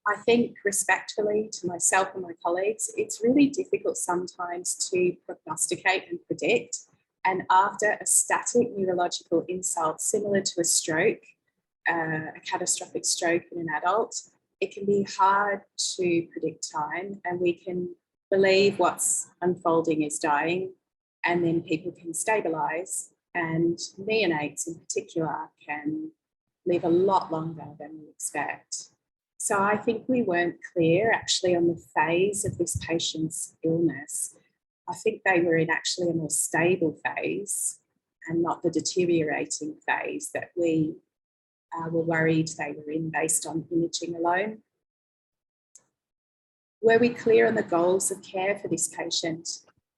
Speaker 3: I think respectfully to myself and my colleagues, it's really difficult sometimes to prognosticate and predict. And after a static neurological insult similar to a stroke, a catastrophic stroke in an adult, it can be hard to predict time, and we can believe what's unfolding is dying, and then people can stabilise, and neonates in particular can live a lot longer than we expect. So I think we weren't clear actually on the phase of this patient's illness. I think they were in actually a more stable phase and not the deteriorating phase that we were worried they were in based on imaging alone. Were we clear on the goals of care for this patient?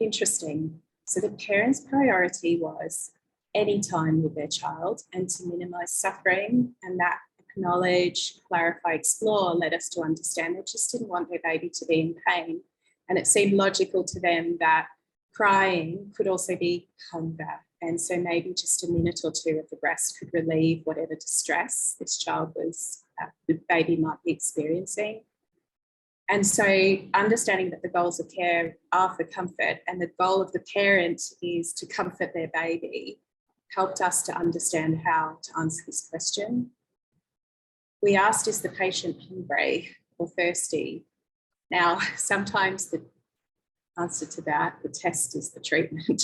Speaker 3: Interesting. So the parent's priority was any time with their child and to minimise suffering, and that acknowledge, clarify, explore led us to understand they just didn't want their baby to be in pain. And it seemed logical to them that crying could also be hunger. And so maybe just a minute or two of the breast could relieve whatever distress this child was, the baby might be experiencing. And so understanding that the goals of care are for comfort, and the goal of the parent is to comfort their baby, helped us to understand how to answer this question. We asked, is the patient hungry or thirsty? Now, sometimes the answer to that, the test is the treatment.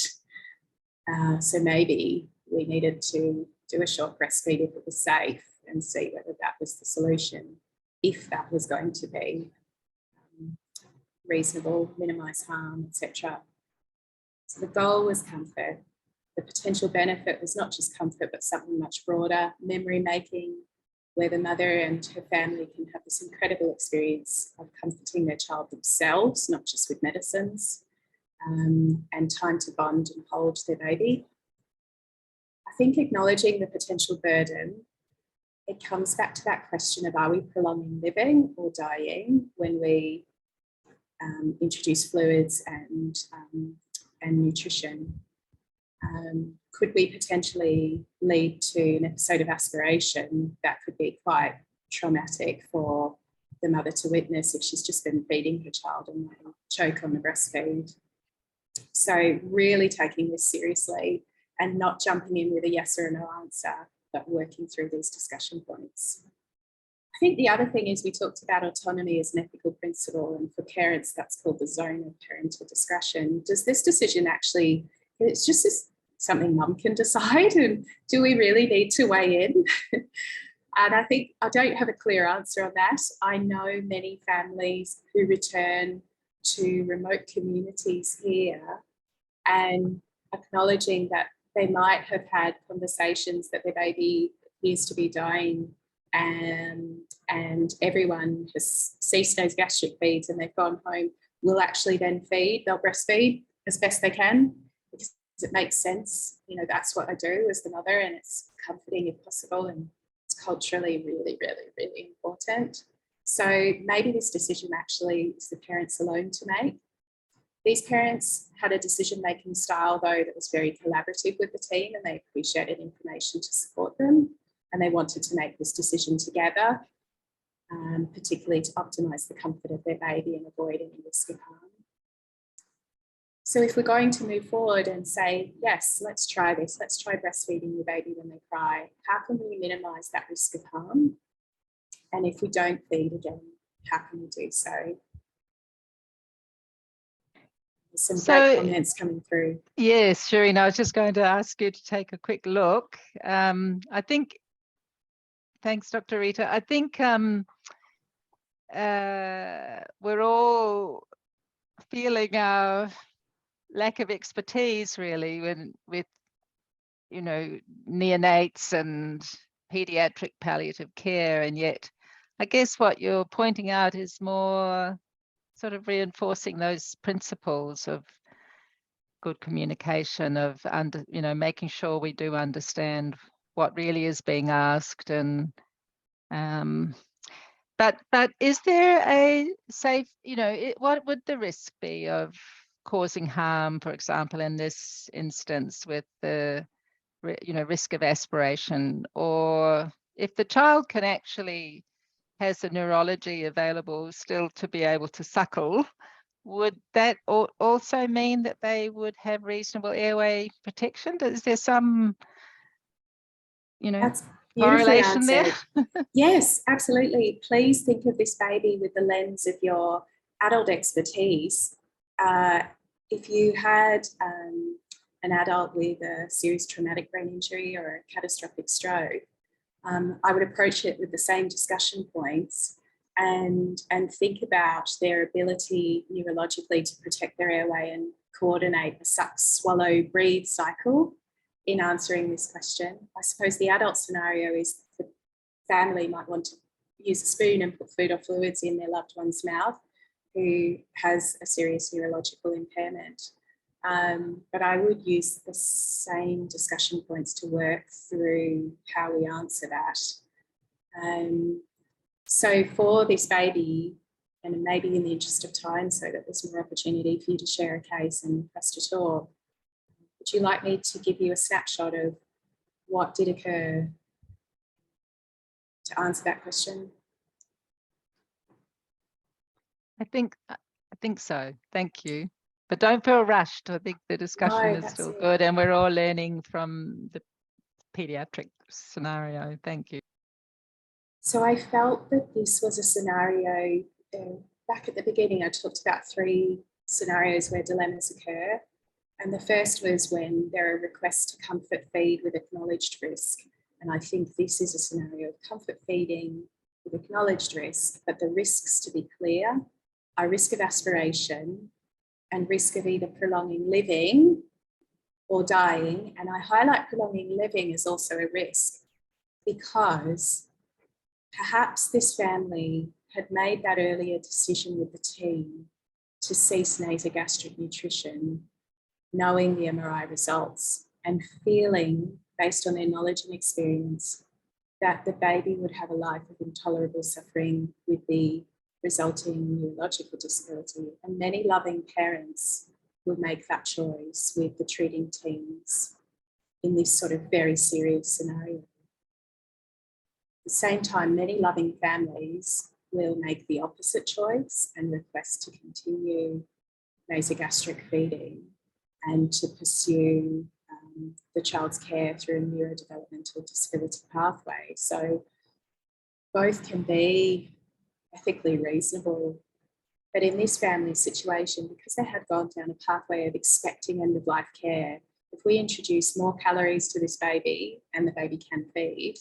Speaker 3: So maybe we needed to do a short breastfeed if it was safe and see whether that was the solution, if that was going to be reasonable, minimise harm, etc. So the goal was comfort. The potential benefit was not just comfort, but something much broader, memory making, where the mother and her family can have this incredible experience of comforting their child themselves, not just with medicines, and time to bond and hold their baby. I think acknowledging the potential burden, it comes back to that question of, are we prolonging living or dying when we introduce fluids and nutrition? Could we potentially lead to an episode of aspiration that could be quite traumatic for the mother to witness if she's just been feeding her child and they choke on the breastfeed? So really taking this seriously and not jumping in with a yes or a no answer, but working through these discussion points. I think the other thing is we talked about autonomy as an ethical principle, and for parents that's called the zone of parental discretion. Does this decision actually, it's just something mum can decide, and do we really need to weigh in? And I think I don't have a clear answer on that. I know many families who return to remote communities here and acknowledging that they might have had conversations that their baby appears to be dying, and everyone has ceased those gastric feeds and they've gone home, will actually then feed, they'll breastfeed as best they can because it makes sense. You know, that's what I do as the mother, and it's comforting if possible, and it's culturally really, really, really important. So maybe this decision actually is the parents alone to make. These parents had a decision-making style, though, that was very collaborative with the team, and they appreciated information to support them, and they wanted to make this decision together, particularly to optimise the comfort of their baby and avoid any risk of harm. So if we're going to move forward and say, yes, let's try this, let's try breastfeeding your baby when they cry, how can we minimise that risk of harm? And if we don't feed again, how can we do so? There's some great comments coming through.
Speaker 1: Yes, Sherina, I was just going to ask you to take a quick look. I think, thanks, Dr. Rita. I think we're all feeling our lack of expertise, really, with, you know, neonates and pediatric palliative care. And yet, I guess what you're pointing out is more sort of reinforcing those principles of good communication, of making sure we do understand what really is being asked. And but is there a safe, what would the risk be of causing harm, for example, in this instance with the risk of aspiration? Or if the child can actually has the neurology available still to be able to suckle, would that also mean that they would have reasonable airway protection? Is there some,
Speaker 3: That's
Speaker 1: correlation there?
Speaker 3: Yes, absolutely. Please think of this baby with the lens of your adult expertise. If you had an adult with a serious traumatic brain injury or a catastrophic stroke, I would approach it with the same discussion points and think about their ability neurologically to protect their airway and coordinate a suck, swallow, breathe cycle in answering this question. I suppose the adult scenario is the family might want to use a spoon and put food or fluids in their loved one's mouth who has a serious neurological impairment. But I would use the same discussion points to work through how we answer that. So for this baby, and maybe in the interest of time so that there's more opportunity for you to share a case and for us to talk, would you like me to give you a snapshot of what did occur to answer that question?
Speaker 1: I think so. Thank you. But don't feel rushed. I think the discussion is still good, and we're all learning from pediatric scenario? Thank you.
Speaker 3: So I felt that this was a scenario, back at the beginning, I talked about 3 scenarios where dilemmas occur. And the first was when there are requests to comfort feed with acknowledged risk. And I think this is a scenario of comfort feeding with acknowledged risk, but the risks, to be clear, are risk of aspiration and risk of either prolonging living or dying. And I highlight prolonging living as also a risk because perhaps this family had made that earlier decision with the team to cease nasogastric nutrition, knowing the MRI results and feeling, based on their knowledge and experience, that the baby would have a life of intolerable suffering with the resulting neurological disability. And many loving parents would make that choice with the treating teams in this sort of very serious scenario. At the same time, many loving families will make the opposite choice and request to continue nasogastric feeding and to pursue the child's care through a neurodevelopmental disability pathway. So both can be ethically reasonable. But in this family situation, because they had gone down a pathway of expecting end-of-life care, if we introduce more calories to this baby and the baby can feed,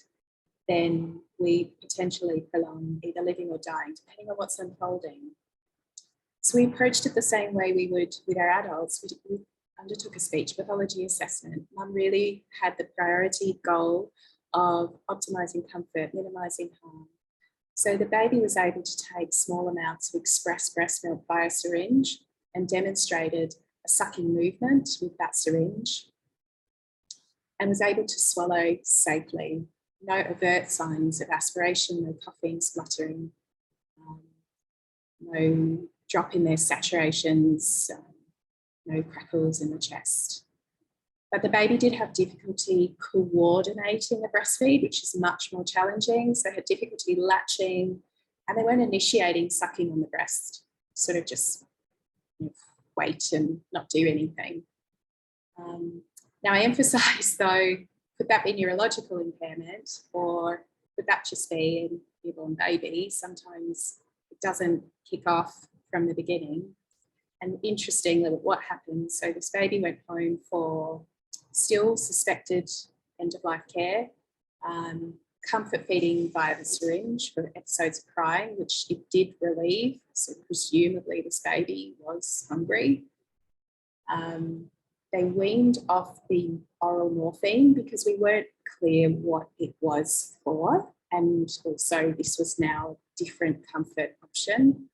Speaker 3: then we potentially prolong either living or dying, depending on what's unfolding. So we approached it the same way we would with our adults. We undertook a speech pathology assessment. Mum really had the priority goal of optimising comfort, minimising harm. So the baby was able to take small amounts of express breast milk via syringe and demonstrated a sucking movement with that syringe and was able to swallow safely. No overt signs of aspiration, no coughing, spluttering, no drop in their saturations, no crackles in the chest. But the baby did have difficulty coordinating the breastfeed, which is much more challenging. So had difficulty latching, and they weren't initiating sucking on the breast, sort of just wait and not do anything. Now I emphasise though, could that be neurological impairment or could that just be a newborn baby? Sometimes it doesn't kick off from the beginning. And interestingly, what happened, so this baby went home for still suspected end-of-life care, comfort feeding via the syringe for episodes of crying, which it did relieve. So presumably this baby was hungry. They weaned off the oral morphine because we weren't clear what it was for. And also this was now a different comfort option.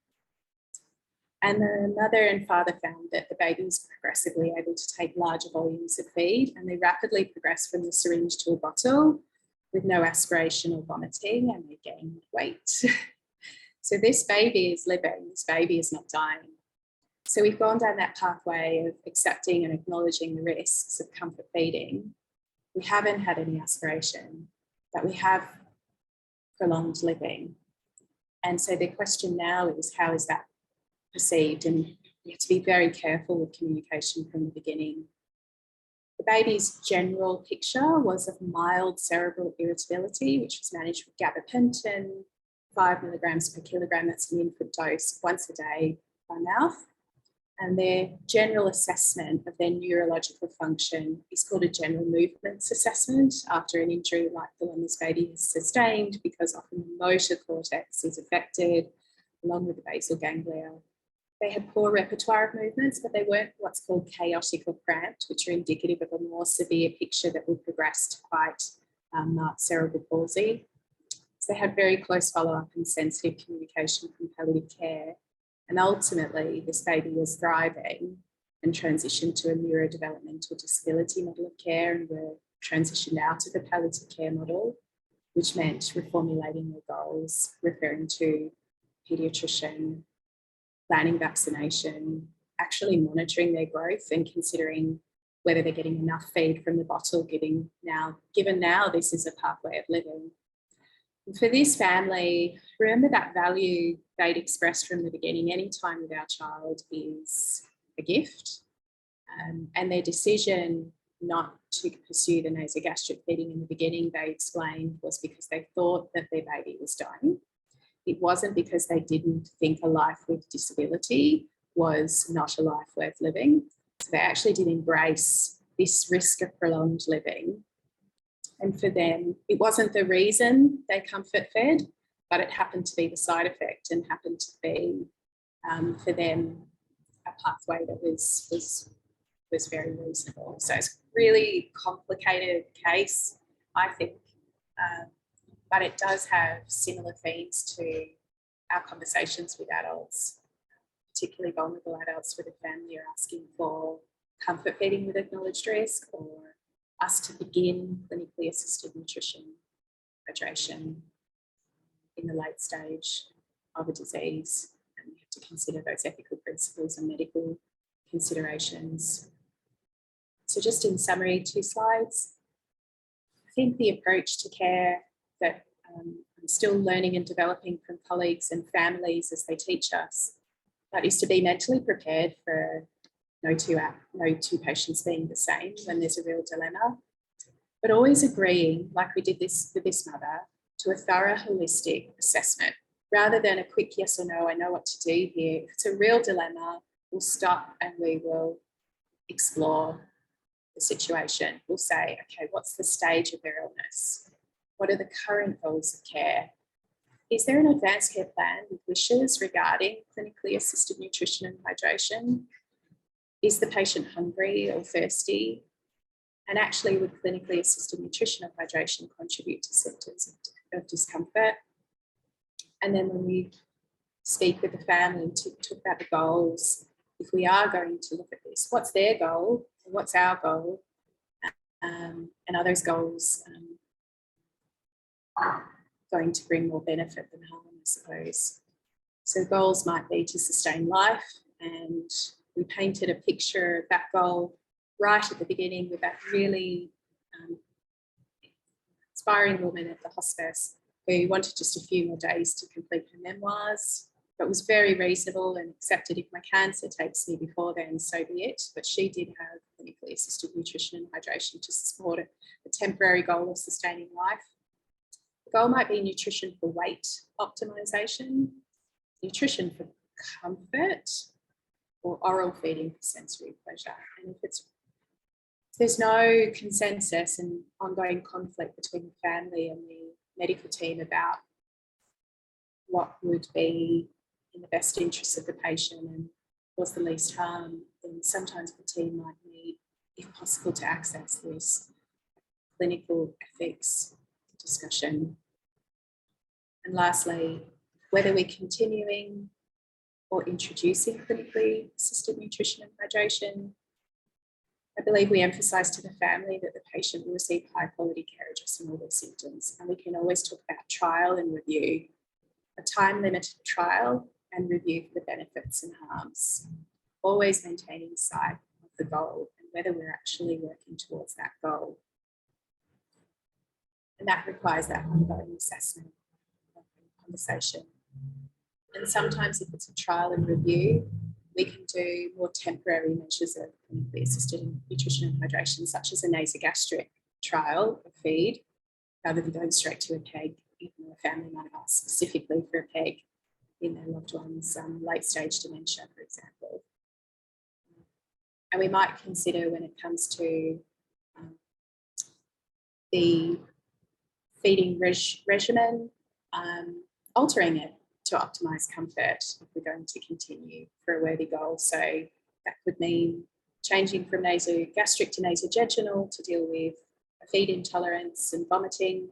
Speaker 3: And the mother and father found that the baby was progressively able to take larger volumes of feed, and they rapidly progressed from the syringe to a bottle with no aspiration or vomiting, and they gained weight. So this baby is living, this baby is not dying. So we've gone down that pathway of accepting and acknowledging the risks of comfort feeding. We haven't had any aspiration, but we have prolonged living. And so the question now is, how is that perceived? And we have to be very careful with communication from the beginning. The baby's general picture was of mild cerebral irritability, which was managed with gabapentin, 5 milligrams per kilogram, that's an infant dose once a day by mouth. And their general assessment of their neurological function is called a general movements assessment after an injury like the one this baby has sustained, because often the motor cortex is affected along with the basal ganglia. They had poor repertoire of movements, but they weren't what's called chaotic or cramped, which are indicative of a more severe picture that would progress to quite marked cerebral palsy. So they had very close follow-up and sensitive communication from palliative care. And ultimately, this baby was thriving and transitioned to a neurodevelopmental disability model of care, and were transitioned out of the palliative care model, which meant reformulating their goals, referring to paediatrician, planning vaccination, actually monitoring their growth and considering whether they're getting enough feed from the bottle, given now this is a pathway of living. And for this family, remember that value they'd expressed from the beginning: any time with our child is a gift. And their decision not to pursue the nasogastric feeding in the beginning, they explained, was because they thought that their baby was dying. It wasn't because they didn't think a life with disability was not a life worth living. So they actually did embrace this risk of prolonged living. And for them, it wasn't the reason they comfort fed, but it happened to be the side effect and happened to be, for them, a pathway that was very reasonable. So it's a really complicated case, I think, but it does have similar themes to our conversations with adults, particularly vulnerable adults where the family are asking for comfort feeding with acknowledged risk, or us to begin clinically assisted nutrition, hydration in the late stage of a disease. And we have to consider those ethical principles and medical considerations. So just in summary, 2 slides. I think the approach to care that I'm still learning and developing from colleagues and families as they teach us, that is to be mentally prepared for no two patients being the same when there's a real dilemma, but always agreeing, like we did this with this mother, to a thorough holistic assessment rather than a quick yes or no, I know what to do here. If it's a real dilemma, we'll stop and we will explore the situation. We'll say, okay, what's the stage of their illness? What are the current goals of care? Is there an advanced care plan with wishes regarding clinically assisted nutrition and hydration? Is the patient hungry or thirsty? And actually, would clinically assisted nutrition and hydration contribute to symptoms of discomfort? And then when we speak with the family to talk about the goals, if we are going to look at this, what's their goal and what's our goal? And are those goals going to bring more benefit than harm, I suppose? So goals might be to sustain life, and we painted a picture of that goal right at the beginning with that really inspiring woman at the hospice who wanted just a few more days to complete her memoirs, but was very reasonable and accepted, if my cancer takes me before then, so be it. But she did have clinically assisted nutrition and hydration to support a temporary goal of sustaining life. The goal might be nutrition for weight optimization, nutrition for comfort, or oral feeding for sensory pleasure. And if there's no consensus and ongoing conflict between the family and the medical team about what would be in the best interests of the patient and cause the least harm, then sometimes the team might need, if possible, to access this clinical ethics discussion. And lastly, whether we're continuing or introducing clinically assisted nutrition and hydration, I believe we emphasise to the family that the patient will receive high quality care addressing all their symptoms. And we can always talk about trial and review, a time limited trial and review for the benefits and harms, always maintaining sight of the goal and whether we're actually working towards that goal. And that requires that ongoing assessment and conversation. And sometimes if it's a trial and review, we can do more temporary measures of clinically assisted nutrition and hydration, such as a nasogastric trial of feed, rather than going straight to a PEG, even though a family might ask specifically for a PEG in their loved one's late stage dementia, for example. And we might consider, when it comes to the feeding regimen, altering it to optimise comfort if we're going to continue for a worthy goal. So that could mean changing from nasogastric to nasojejunal to deal with a feed intolerance and vomiting.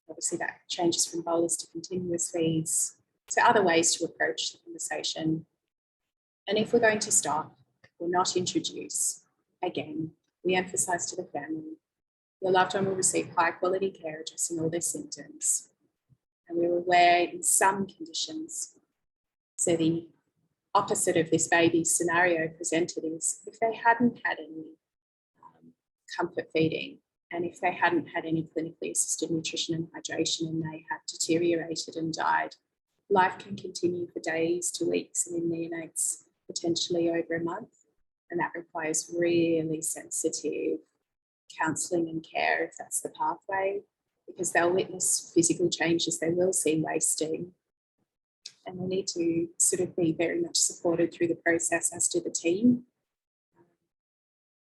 Speaker 3: Obviously that changes from bolus to continuous feeds. So other ways to approach the conversation. And if we're going to stop or not introduce, again, we emphasise to the family, your loved one will receive high quality care addressing all their symptoms. And we're aware in some conditions, so the opposite of this baby's scenario presented is if they hadn't had any comfort feeding and if they hadn't had any clinically assisted nutrition and hydration and they had deteriorated and died, life can continue for days to weeks and in neonates potentially over a month. And that requires really sensitive counselling and care if that's the pathway, because they'll witness physical changes, they will see wasting. And they need to sort of be very much supported through the process, as do the team.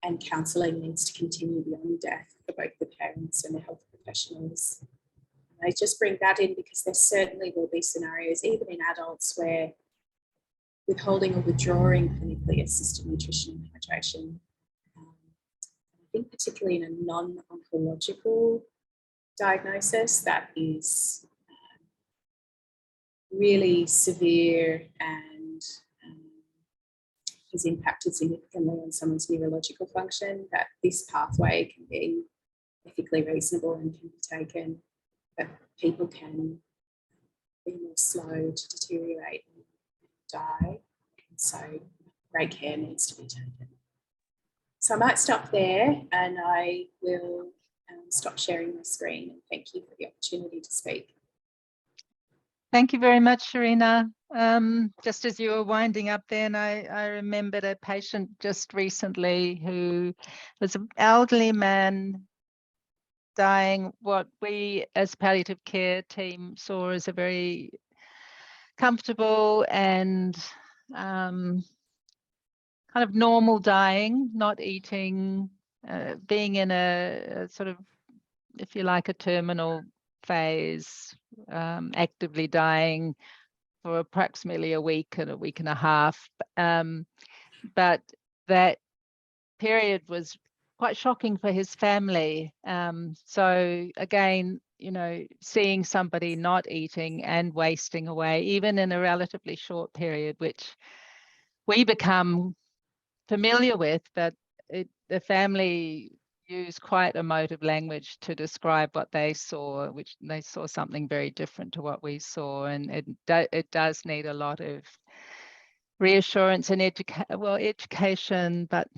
Speaker 3: And counselling needs to continue beyond death for both the parents and the health professionals. And I just bring that in because there certainly will be scenarios, even in adults, where withholding or withdrawing clinically assisted nutrition and hydration, I think particularly in a non-oncological diagnosis that is really severe and has impacted significantly on someone's neurological function, that this pathway can be ethically reasonable and can be taken, but people can be more slow to deteriorate and die. And so great care needs to be taken. So I might stop there and I will stop sharing my screen, and thank you for the opportunity to speak.
Speaker 1: Thank you very much, Sherina. Just as you were winding up then, I remembered a patient just recently who was an elderly man dying what we as palliative care team saw as a very comfortable and kind of normal dying, not eating, being in a sort of, if you like, a terminal phase, actively dying for approximately a week and a half. But that period was quite shocking for his family. So again, you know, seeing somebody not eating and wasting away, even in a relatively short period, which we become familiar with, but the family used quite emotive language to describe what they saw, which they saw something very different to what we saw. And it does need a lot of reassurance and education, but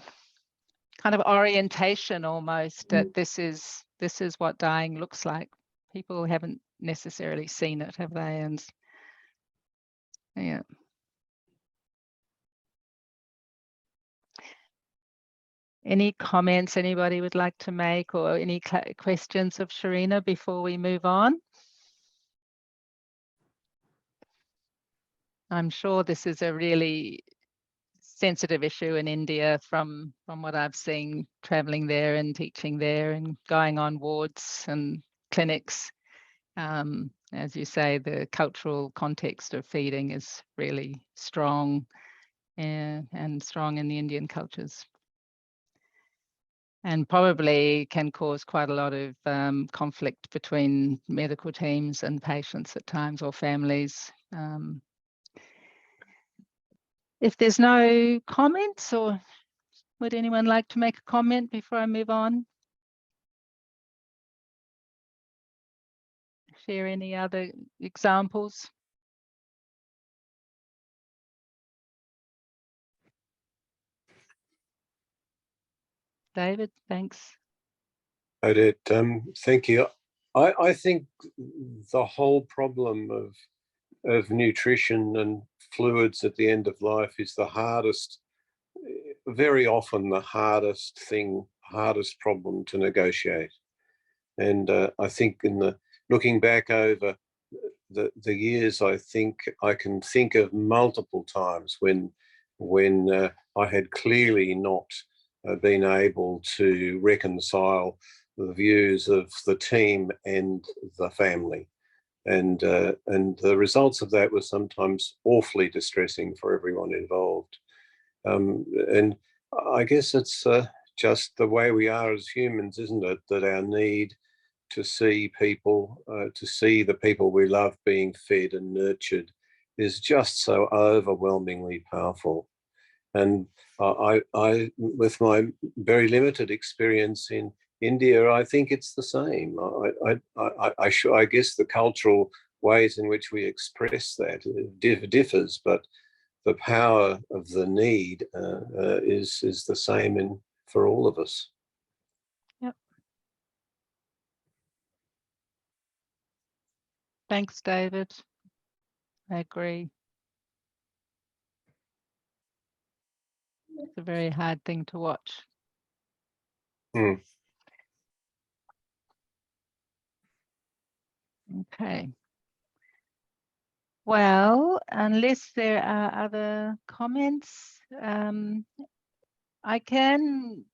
Speaker 1: kind of orientation almost, that this is what dying looks like. People haven't necessarily seen it, have they? And yeah. Any comments anybody would like to make, or any questions of Sherina before we move on? I'm sure this is a really sensitive issue in India from what I've seen traveling there and teaching there and going on wards and clinics. As you say, the cultural context of feeding is really strong, and strong in the Indian cultures. And probably can cause quite a lot of conflict between medical teams and patients at times, or families. If there's no comments, or would anyone like to make a comment before I move on? Share any other examples? David, thanks.
Speaker 5: I did. Thank you. I think the whole problem of nutrition and fluids at the end of life is the hardest, very often the hardest problem to negotiate. And I think looking back over the years, I think I can think of multiple times when I had clearly not been able to reconcile the views of the team and the family. And the results of that were sometimes awfully distressing for everyone involved. And I guess it's just the way we are as humans, isn't it? That our need to see people, to see the people we love being fed and nurtured is just so overwhelmingly powerful. And I, with my very limited experience in India, I think it's the same. I guess the cultural ways in which we express that differs, but the power of the need is the same for all of us.
Speaker 1: Yep. Thanks, David. I agree. a very hard thing to watch.
Speaker 5: Mm.
Speaker 1: Okay. Well, unless there are other comments, I can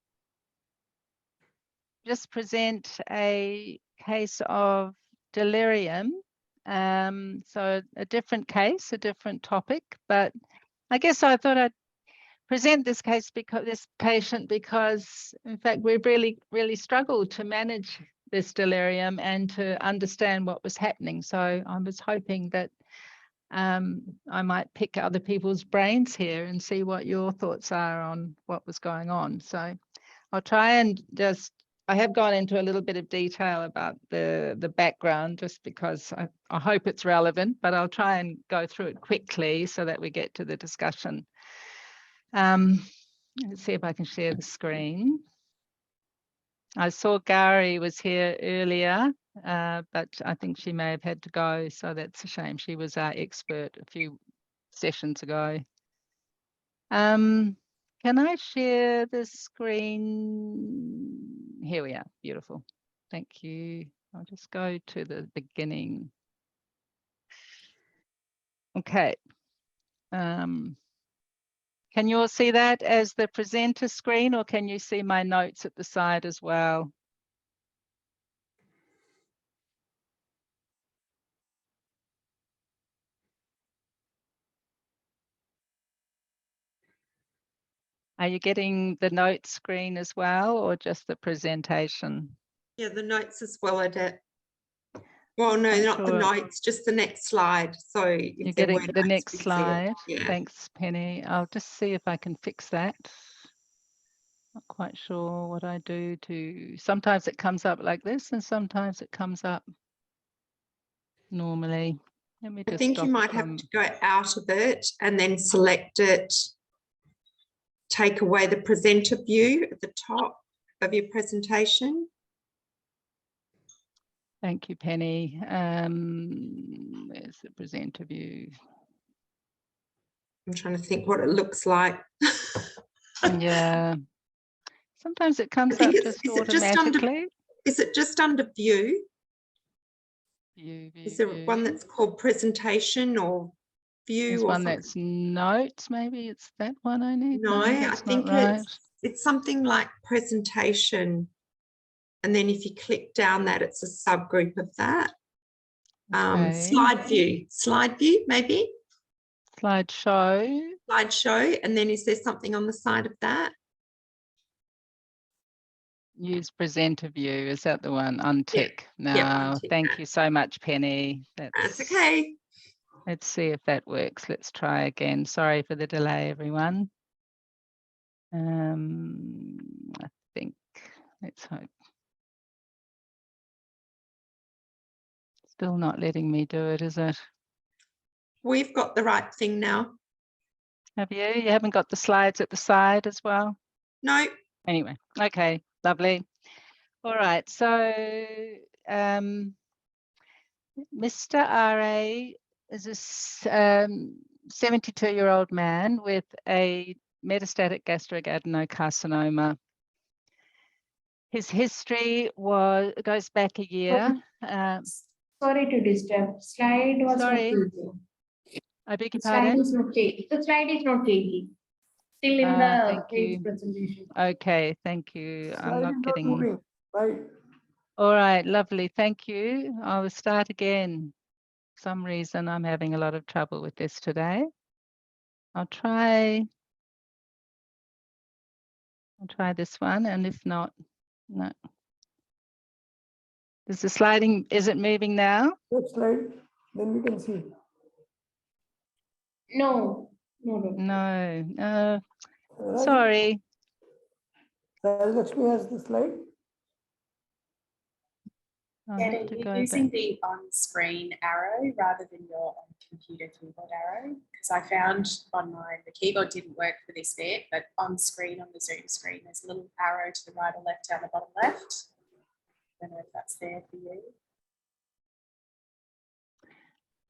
Speaker 1: just present a case of delirium. So a different case, a different topic, but I guess I thought I'd present this case because this patient, because in fact we've really struggled to manage this delirium and to understand what was happening. So I was hoping that I might pick other people's brains here and see what your thoughts are on what was going on. So I'll try and just, I have gone into a little bit of detail about the background just because I hope it's relevant, but I'll try and go through it quickly so that we get to the discussion. Let's see if I can share the screen. I saw Gary was here earlier, but I think she may have had to go, so that's a shame. She was our expert a few sessions ago. Can I share the screen? Here we are. Beautiful. Thank you. I'll just go to the beginning. Okay. Can you all see that as the presenter screen, or can you see my notes at the side as well? Are you getting the notes screen as well, or just the presentation?
Speaker 6: Yeah, the notes as well, Odette. Well, no,
Speaker 1: I'm
Speaker 6: not the
Speaker 1: sure
Speaker 6: notes, just the next slide. So if
Speaker 1: you're
Speaker 6: there
Speaker 1: getting
Speaker 6: were
Speaker 1: the
Speaker 6: notes,
Speaker 1: next
Speaker 6: we'd see it.
Speaker 1: slide.
Speaker 6: Yeah.
Speaker 1: Thanks, Penny. I'll just see if I can fix that. Not quite sure what I do to, sometimes it comes up like this and sometimes it comes up normally. Let me
Speaker 6: I
Speaker 1: just
Speaker 6: think you
Speaker 1: stop
Speaker 6: might
Speaker 1: it
Speaker 6: have
Speaker 1: from,
Speaker 6: to go out of it and then select it, take away the presenter view at the top of your presentation.
Speaker 1: thank you, Penny. There's the presenter view.
Speaker 6: I'm trying to think what it looks like.
Speaker 1: Yeah. Sometimes it
Speaker 6: I
Speaker 1: comes
Speaker 6: think
Speaker 1: up
Speaker 6: it's,
Speaker 1: just automatically.
Speaker 6: is it just under view?
Speaker 1: View,
Speaker 6: Is there
Speaker 1: view.
Speaker 6: one that's called presentation or view?
Speaker 1: There's
Speaker 6: or
Speaker 1: one
Speaker 6: something?
Speaker 1: that's notes. Maybe it's that one I need.
Speaker 6: No, I
Speaker 1: that's
Speaker 6: think
Speaker 1: not right.
Speaker 6: it's something like presentation. And then if you click down that, it's a subgroup of that.
Speaker 1: Okay.
Speaker 6: Slide view, maybe.
Speaker 1: Slideshow.
Speaker 6: Slideshow. And then is there something on the side of that?
Speaker 1: Use presenter view. Is that the one? Untick. No,
Speaker 6: untick
Speaker 1: thank
Speaker 6: that.
Speaker 1: you so much, Penny.
Speaker 6: That's okay.
Speaker 1: Let's see if that works. Let's try again. Sorry for the delay, everyone. I think, let's hope. Still not letting me do it, is it?
Speaker 6: We've got the right thing now.
Speaker 1: Have you? You haven't got the slides at the side as well?
Speaker 6: No.
Speaker 1: Anyway, okay, lovely. All right, so Mr. R.A. is a 72-year-old man with a metastatic gastric adenocarcinoma. His history goes back a year.
Speaker 2: Sorry to disturb. Slide was
Speaker 1: Sorry.
Speaker 2: not changing.
Speaker 1: I beg your
Speaker 2: The slide
Speaker 1: pardon?
Speaker 2: is not changing. The slide is not changing. Still in the page presentation.
Speaker 1: Okay, thank you. I'm not getting.
Speaker 7: Moving, right?
Speaker 1: All right, lovely. Thank you. I will start again. For some reason I'm having a lot of trouble with this today. I'll try this one, and if not, no. Is the sliding, is it moving now?
Speaker 7: Next slide, then we can see.
Speaker 2: No.
Speaker 1: No.
Speaker 7: Right?
Speaker 1: Sorry.
Speaker 7: Lakshmi has the slide.
Speaker 1: I'll
Speaker 3: Yeah,
Speaker 1: have to
Speaker 3: you're
Speaker 1: go
Speaker 3: using
Speaker 1: back.
Speaker 3: the on-screen arrow rather than your on-computer keyboard arrow, because I found online the keyboard didn't work for this bit, but on screen, on the Zoom screen, there's a little arrow to the right or left down the bottom left. I don't know if that's there for you.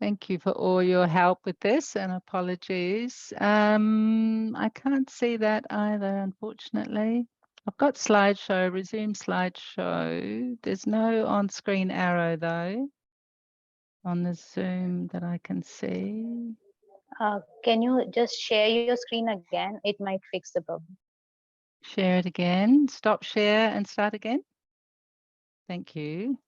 Speaker 1: Thank you for all your help with this, and apologies. I can't see that either, unfortunately. I've got slideshow, resume slideshow. There's no on-screen arrow though on the Zoom that I can see.
Speaker 4: Can you just share your screen again? It might fix the problem.
Speaker 1: Share it again, stop share and start again. Thank you.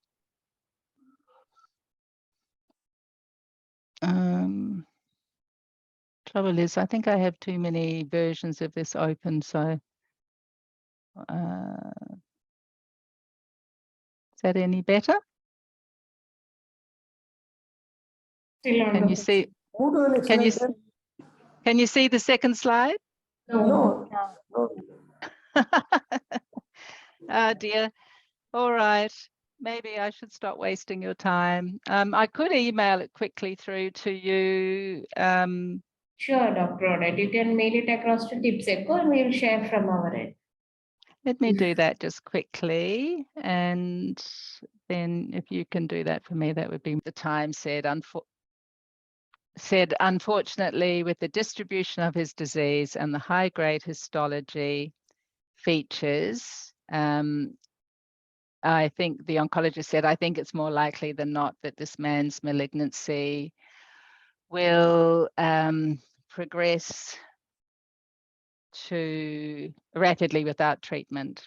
Speaker 1: Trouble is, I think I have too many versions of this open, so is that any better?
Speaker 2: Still on
Speaker 1: Can
Speaker 2: the
Speaker 1: you see?
Speaker 7: Move to the next
Speaker 1: Can you
Speaker 7: slide then.
Speaker 1: can you see the second slide?
Speaker 2: No.
Speaker 7: No.
Speaker 1: Oh dear. All right. Maybe I should stop wasting your time. I could email it quickly through to you.
Speaker 2: Sure, Dr. Odette. You can mail it across to Tips Echo and we will share from our end.
Speaker 1: Let me do that just quickly. And then if you can do that for me, that would be the time said. Unfortunately, with the distribution of his disease and the high-grade histology features, I think the oncologist said, I think it's more likely than not that this man's malignancy will progress to rapidly without treatment.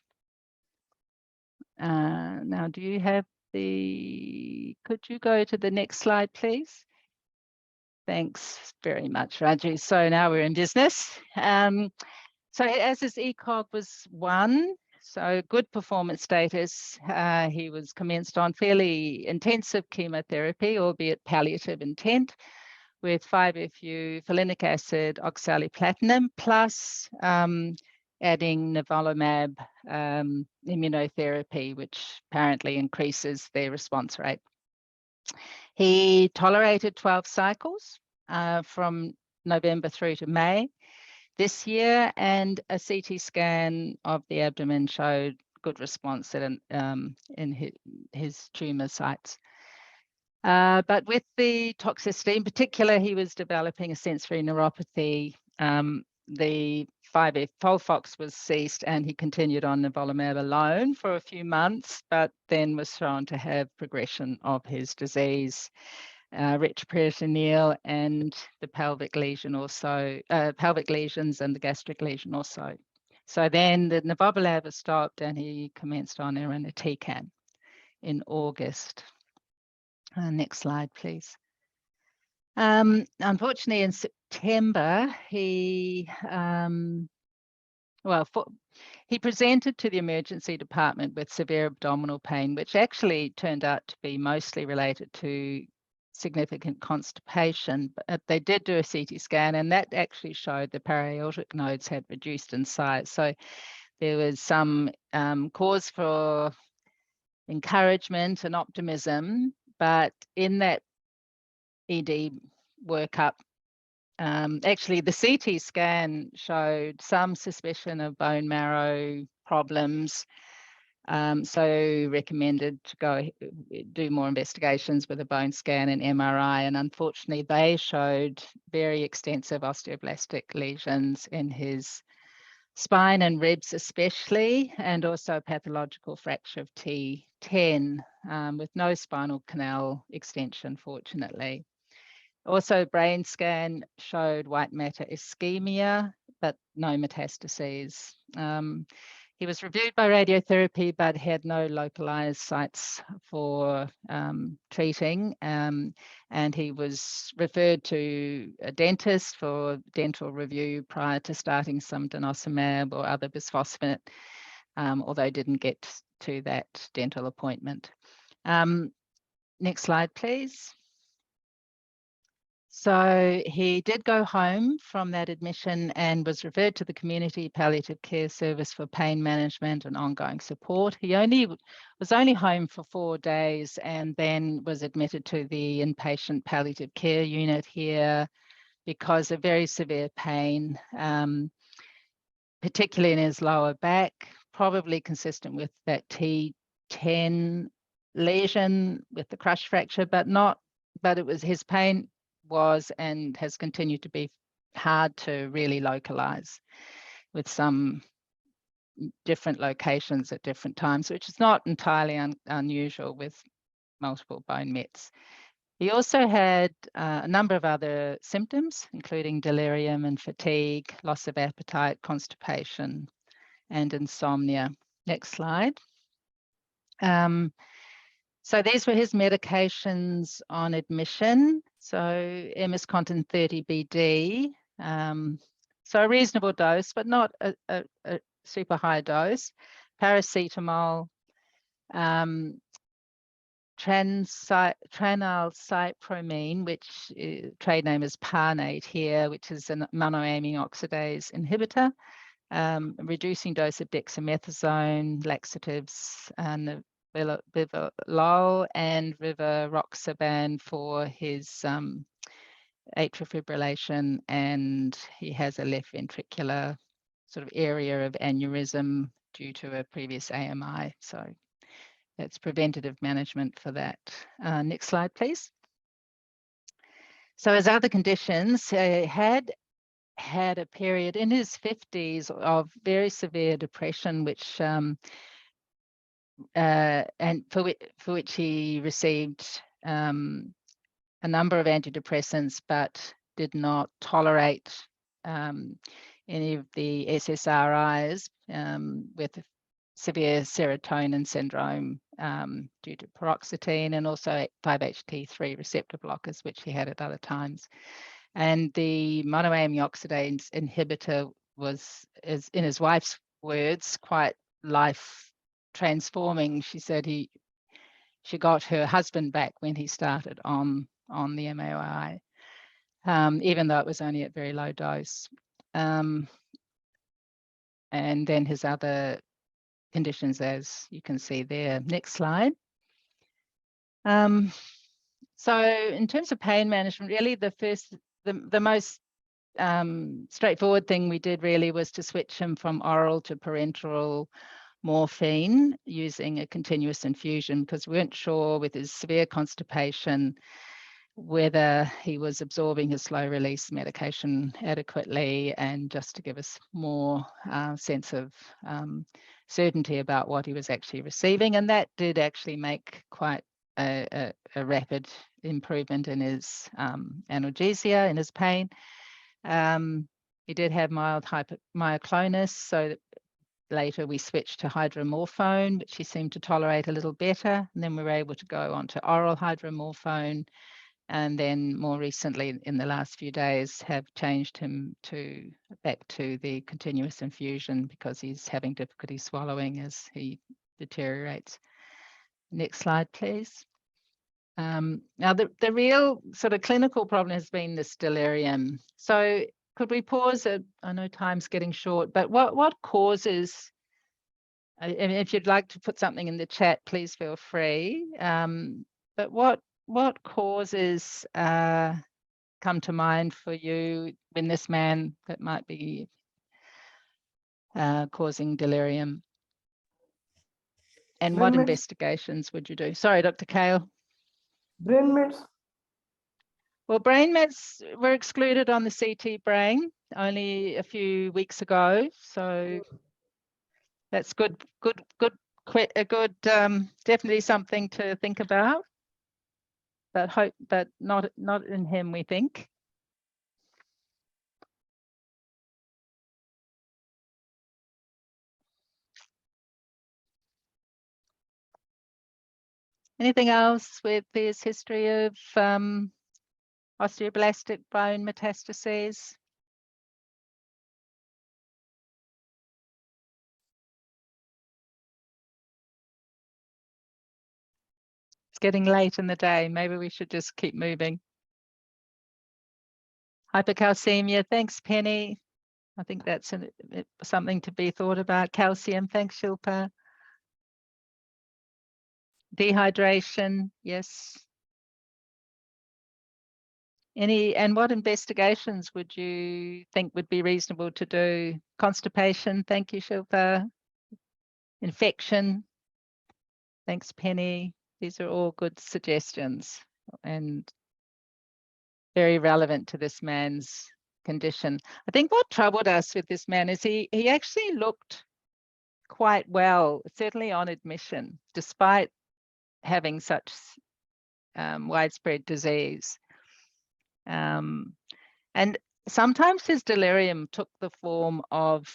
Speaker 1: Now, do you have could you go to the next slide, please? Thanks very much, Raju. So now we're in business. So as his ECOG was 1, so good performance status, he was commenced on fairly intensive chemotherapy, albeit palliative intent, with 5-FU, folinic acid, oxaliplatinum, plus adding nivolumab immunotherapy, which apparently increases their response rate. He tolerated 12 cycles from November through to May this year, and a CT scan of the abdomen showed good response in his tumor sites. But with the toxicity, in particular, he was developing a sensory neuropathy. The 5-F Folfox was ceased and he continued on nivolumab alone for a few months, but then was shown to have progression of his disease, retroperitoneal and the pelvic lesion also, pelvic lesions and the gastric lesion also. So then the nivolumab was stopped and he commenced on irinotecan in August. Next slide, please. Unfortunately, in September, he presented to the emergency department with severe abdominal pain, which actually turned out to be mostly related to significant constipation. But they did do a CT scan, and that actually showed the para-aortic nodes had reduced in size. So there was some cause for encouragement and optimism, but in that ED workup, actually the CT scan showed some suspicion of bone marrow problems, so recommended to go do more investigations with a bone scan and MRI, and unfortunately they showed very extensive osteoblastic lesions in his spine and ribs especially, and also pathological fracture of T10 with no spinal canal extension, fortunately. Also, brain scan showed white matter ischemia, but no metastases. He was reviewed by radiotherapy, but had no localized sites for treating. And he was referred to a dentist for dental review prior to starting some denosumab or other bisphosphonate, although didn't get to that dental appointment. Next slide, please. So he did go home from that admission and was referred to the community palliative care service for pain management and ongoing support. He was only home for 4 days and then was admitted to the inpatient palliative care unit here because of very severe pain, particularly in his lower back, probably consistent with that T10 lesion with the crush fracture, but not but his pain was and has continued to be hard to really localize, with some different locations at different times, which is not entirely unusual with multiple bone mets. He also had a number of other symptoms, including delirium and fatigue, loss of appetite, constipation, and insomnia. Next slide. So these were his medications on admission. So Emiscontin 30 BD, so a reasonable dose, but not a super high dose. Paracetamol, tranylcypromine, which trade name is Parnate here, which is a monoamine oxidase inhibitor, reducing dose of dexamethasone, laxatives, and Vivalol and rivaroxaban for his atrial fibrillation, and he has a left ventricular sort of area of aneurysm due to a previous AMI. So that's preventative management for that. Next slide, please. So his other conditions, had a period in his 50s of very severe depression, which and for which he received a number of antidepressants, but did not tolerate any of the SSRIs, with severe serotonin syndrome due to paroxetine, and also 5-HT3 receptor blockers, which he had at other times. And the monoamine oxidase inhibitor was, in his wife's words, quite life transforming. She said she got her husband back when he started on the MAOI, even though it was only at very low dose. And then his other conditions, as you can see there. Next slide. So in terms of pain management, really the most straightforward thing we did really was to switch him from oral to parenteral morphine using a continuous infusion, because we weren't sure with his severe constipation whether he was absorbing his slow release medication adequately, and just to give us more sense of certainty about what he was actually receiving. And that did actually make quite a rapid improvement in his analgesia, in his pain. He did have mild myoclonus, so later we switched to hydromorphone, which he seemed to tolerate a little better. And then we were able to go on to oral hydromorphone. And then more recently, in the last few days, have changed him back to the continuous infusion, because he's having difficulty swallowing as he deteriorates. Next slide, please. Now, the real sort of clinical problem has been this delirium. So could we pause it? I know time's getting short, but what causes, I mean, if you'd like to put something in the chat, please feel free. But what causes come to mind for you in this man that might be causing delirium? And what
Speaker 7: Brain meds.
Speaker 1: investigations would you do? Sorry, Dr. Kale.
Speaker 7: Brain meds.
Speaker 1: Well, brain mets were excluded on the CT brain only a few weeks ago, so that's good. Definitely something to think about. But not in him, we think. Anything else with his history of osteoblastic bone metastases? It's getting late in the day. Maybe we should just keep moving. Hypercalcemia. Thanks, Penny. I think that's something to be thought about. Calcium. Thanks, Shilpa. Dehydration. Yes. And what investigations would you think would be reasonable to do? Constipation. Thank you, Shilpa. Infection. Thanks, Penny. These are all good suggestions. And very relevant to this man's condition. I think what troubled us with this man is he actually looked quite well, certainly on admission, despite having such widespread disease. And sometimes his delirium took the form of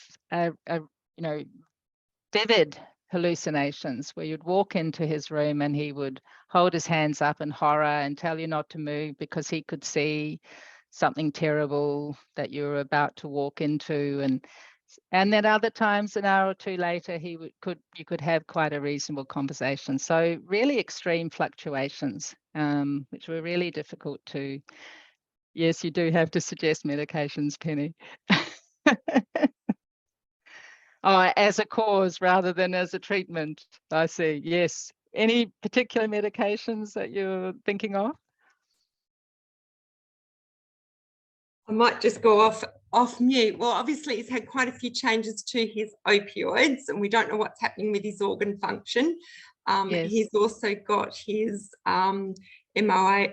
Speaker 1: vivid hallucinations, where you'd walk into his room and he would hold his hands up in horror and tell you not to move because he could see something terrible that you were about to walk into. And then other times, an hour or two later, you could have quite a reasonable conversation. So really extreme fluctuations, which were really difficult to. Yes, you do have to suggest medications, Penny. Oh, as a cause rather than as a treatment. I see. Yes. Any particular medications that you're thinking of?
Speaker 6: I might just go off mute. Well, obviously he's had quite a few changes to his opioids, and we don't know what's happening with his organ function.
Speaker 1: Yes.
Speaker 6: He's also got his MOA,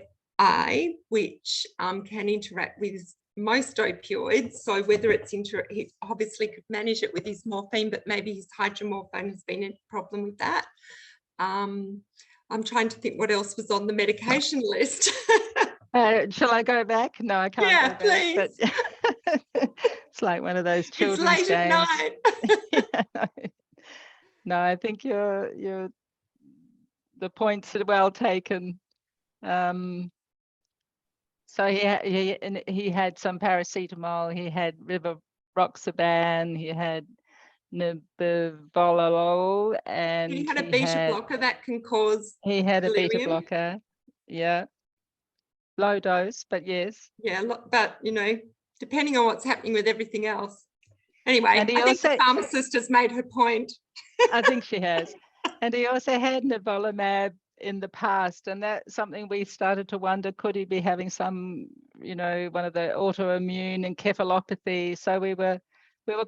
Speaker 6: which can interact with most opioids. So whether it's he obviously could manage it with his morphine, but maybe his hydromorphone has been a problem with that. I'm trying to think what else was on the medication list.
Speaker 1: Shall I go back? No, I can't.
Speaker 6: Yeah,
Speaker 1: go back,
Speaker 6: please.
Speaker 1: but it's like one of those children's
Speaker 6: It's late
Speaker 1: games.
Speaker 6: at night.
Speaker 1: Yeah, no, I think the points are well taken. So he had some paracetamol, he had rivaroxaban, he had nebivolol, and
Speaker 6: he had a beta blocker that can cause
Speaker 1: he had a beta
Speaker 6: delirium.
Speaker 1: blocker. Yeah, low dose, but yes.
Speaker 6: Yeah, but depending on what's happening with everything else. Anyway, I think the pharmacist has made her point.
Speaker 1: I think she has. And he also had nivolumab in the past, and that's something we started to wonder, could he be having some, one of the autoimmune encephalopathy? So we were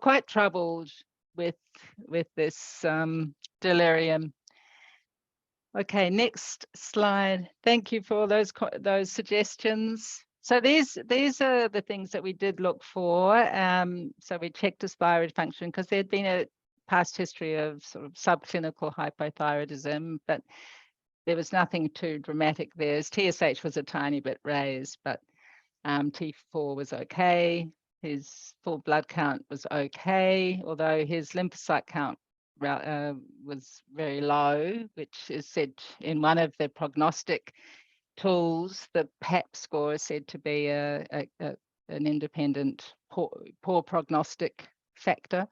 Speaker 1: quite troubled with this delirium. Okay, next slide. Thank you for those suggestions. So these are the things that we did look for. So we checked his thyroid function because there had been a past history of sort of subclinical hypothyroidism, but there was nothing too dramatic there. His TSH was a tiny bit raised, but T4 was okay. His full blood count was okay, although his lymphocyte count was very low, which is said in one of the prognostic tools. The PAP score is said to be an independent poor prognostic factor.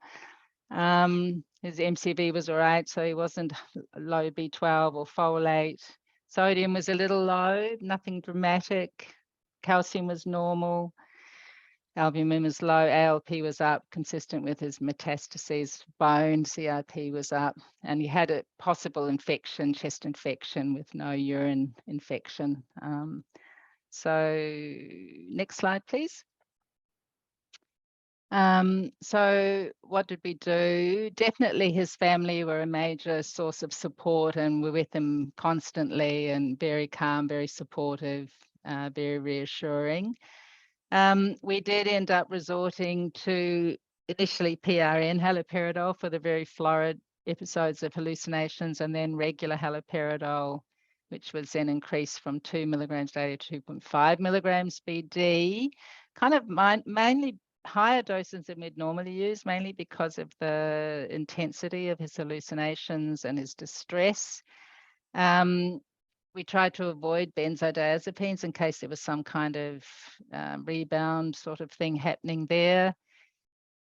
Speaker 1: His MCV was all right, so he wasn't low B12 or folate. Sodium was a little low, nothing dramatic. Calcium was normal. Albumin was low, ALP was up, consistent with his metastases. Bone CRP was up, and he had a possible infection, chest infection with no urine infection. So next slide, please. So what did we do? Definitely his family were a major source of support, and we're with him constantly, and very calm, very supportive, very reassuring. We did end up resorting to initially PRN, haloperidol, for the very florid episodes of hallucinations, and then regular haloperidol, which was then increased from 2 milligrams daily to 2.5 milligrams BD, kind of mainly higher doses than we'd normally use, mainly because of the intensity of his hallucinations and his distress. We tried to avoid benzodiazepines in case there was some kind of rebound sort of thing happening there.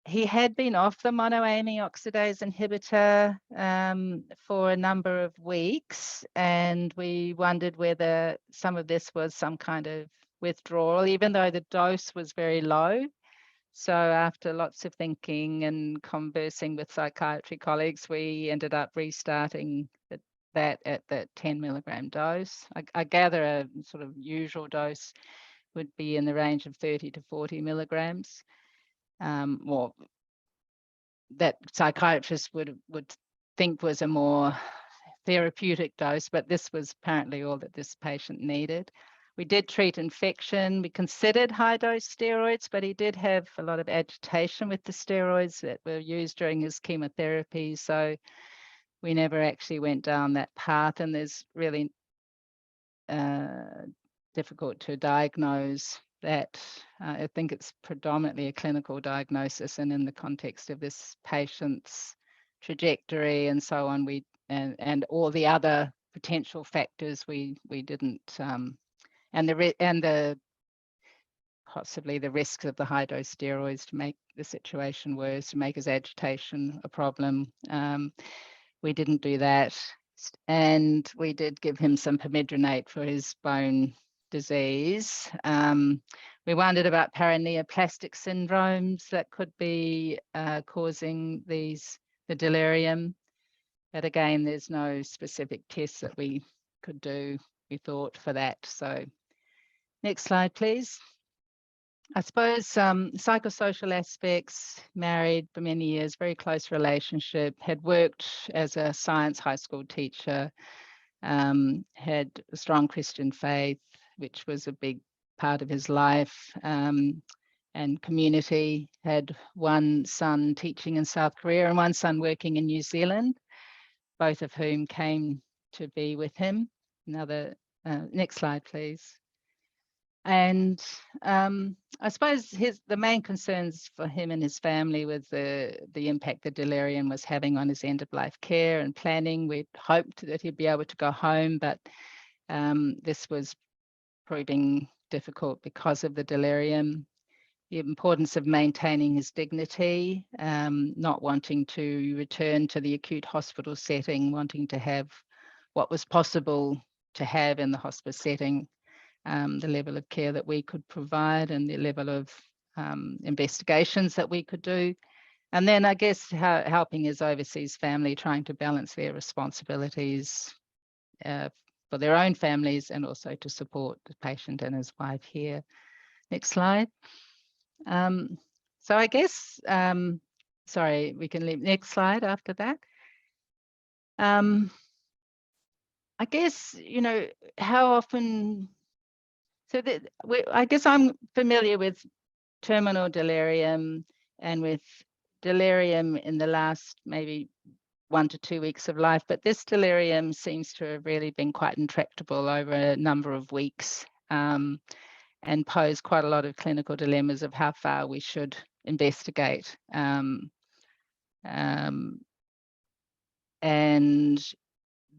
Speaker 1: He had been off the monoamine oxidase inhibitor for a number of weeks, and we wondered whether some of this was some kind of withdrawal, even though the dose was very low. So after lots of thinking and conversing with psychiatry colleagues, we ended up restarting that at the 10 milligram dose. I gather a sort of usual dose would be in the range of 30 to 40 milligrams. Or that psychiatrists would think was a more therapeutic dose, but this was apparently all that this patient needed. We did treat infection. We considered high-dose steroids, but he did have a lot of agitation with the steroids that were used during his chemotherapy. So we never actually went down that path, and there's really difficult to diagnose that. I think it's predominantly a clinical diagnosis, and in the context of this patient's trajectory and so on, and all the other potential factors, we didn't, and the possibly the risks of the high dose steroids to make the situation worse, to make his agitation a problem. We didn't do that, and we did give him some pamidronate for his bone disease. We wondered about paraneoplastic syndromes that could be causing the delirium, but again, there's no specific tests that we could do, we thought, for that. So next slide, please. I suppose psychosocial aspects, married for many years, very close relationship, had worked as a science high school teacher, had a strong Christian faith, which was a big part of his life, and community, had one son teaching in South Korea and one son working in New Zealand, both of whom came to be with him. Next slide, please. And I suppose the main concerns for him and his family was the impact the delirium was having on his end-of-life care and planning. We'd hoped that he'd be able to go home, but this was proving difficult because of the delirium. The importance of maintaining his dignity, not wanting to return to the acute hospital setting, wanting to have what was possible to have in the hospice setting, the level of care that we could provide and the level of investigations that we could do. And then I guess helping his overseas family, trying to balance their responsibilities for their own families and also to support the patient and his wife here. Next slide. So I guess, sorry, we can leave next slide after that. I guess, how often, I guess I'm familiar with terminal delirium and with delirium in the last maybe 1 to 2 weeks of life, but this delirium seems to have really been quite intractable over a number of weeks, and pose quite a lot of clinical dilemmas of how far we should investigate. And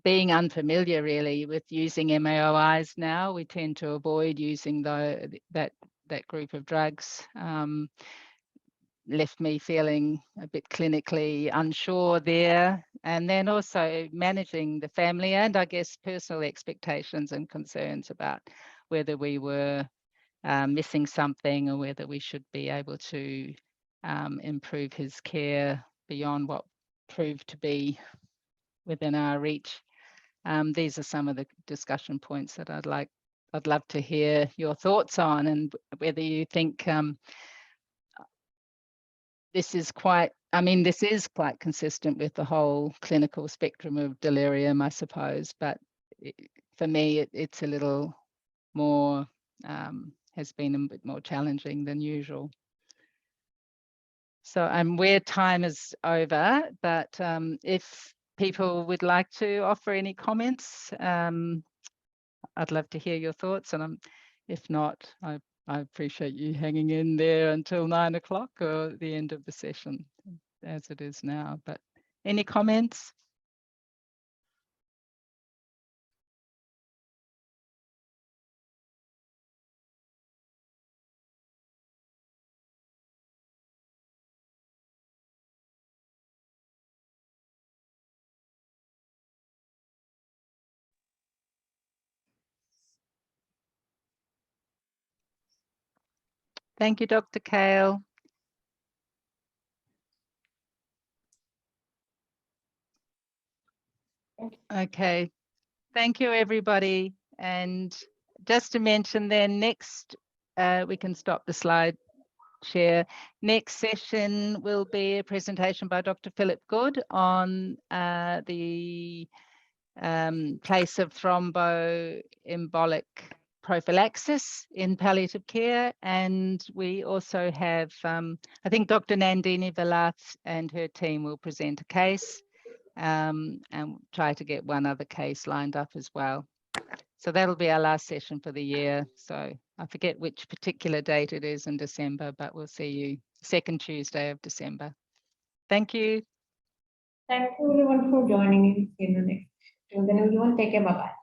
Speaker 1: being unfamiliar really with using MAOIs now, we tend to avoid using that group of drugs. Left me feeling a bit clinically unsure there. And then also managing the family and I guess personal expectations and concerns about whether we were missing something or whether we should be able to improve his care beyond what proved to be within our reach. These are some of the discussion points that I'd love to hear your thoughts on, and whether you think this is quite consistent with the whole clinical spectrum of delirium, I suppose, but for me it's a little more has been a bit more challenging than usual. So I'm aware time is over, but if people would like to offer any comments, I'd love to hear your thoughts, and if not, I appreciate you hanging in there until 9 o'clock or the end of the session as it is now, but any comments? Thank you, Dr. Kale. Okay, thank you, everybody. And just to mention then, next, we can stop the slide share. Next session will be a presentation by Dr. Philip Good on the place of thromboembolic prophylaxis in palliative care. And we also have, I think Dr. Nandini Vilath and her team will present a case, and try to get one other case lined up as well. So that'll be our last session for the year. So I forget which particular date it is in December, but we'll see you second Tuesday of December. Thank you.
Speaker 2: Thank you everyone for joining in. See you next. Till then, everyone, take care. Bye bye.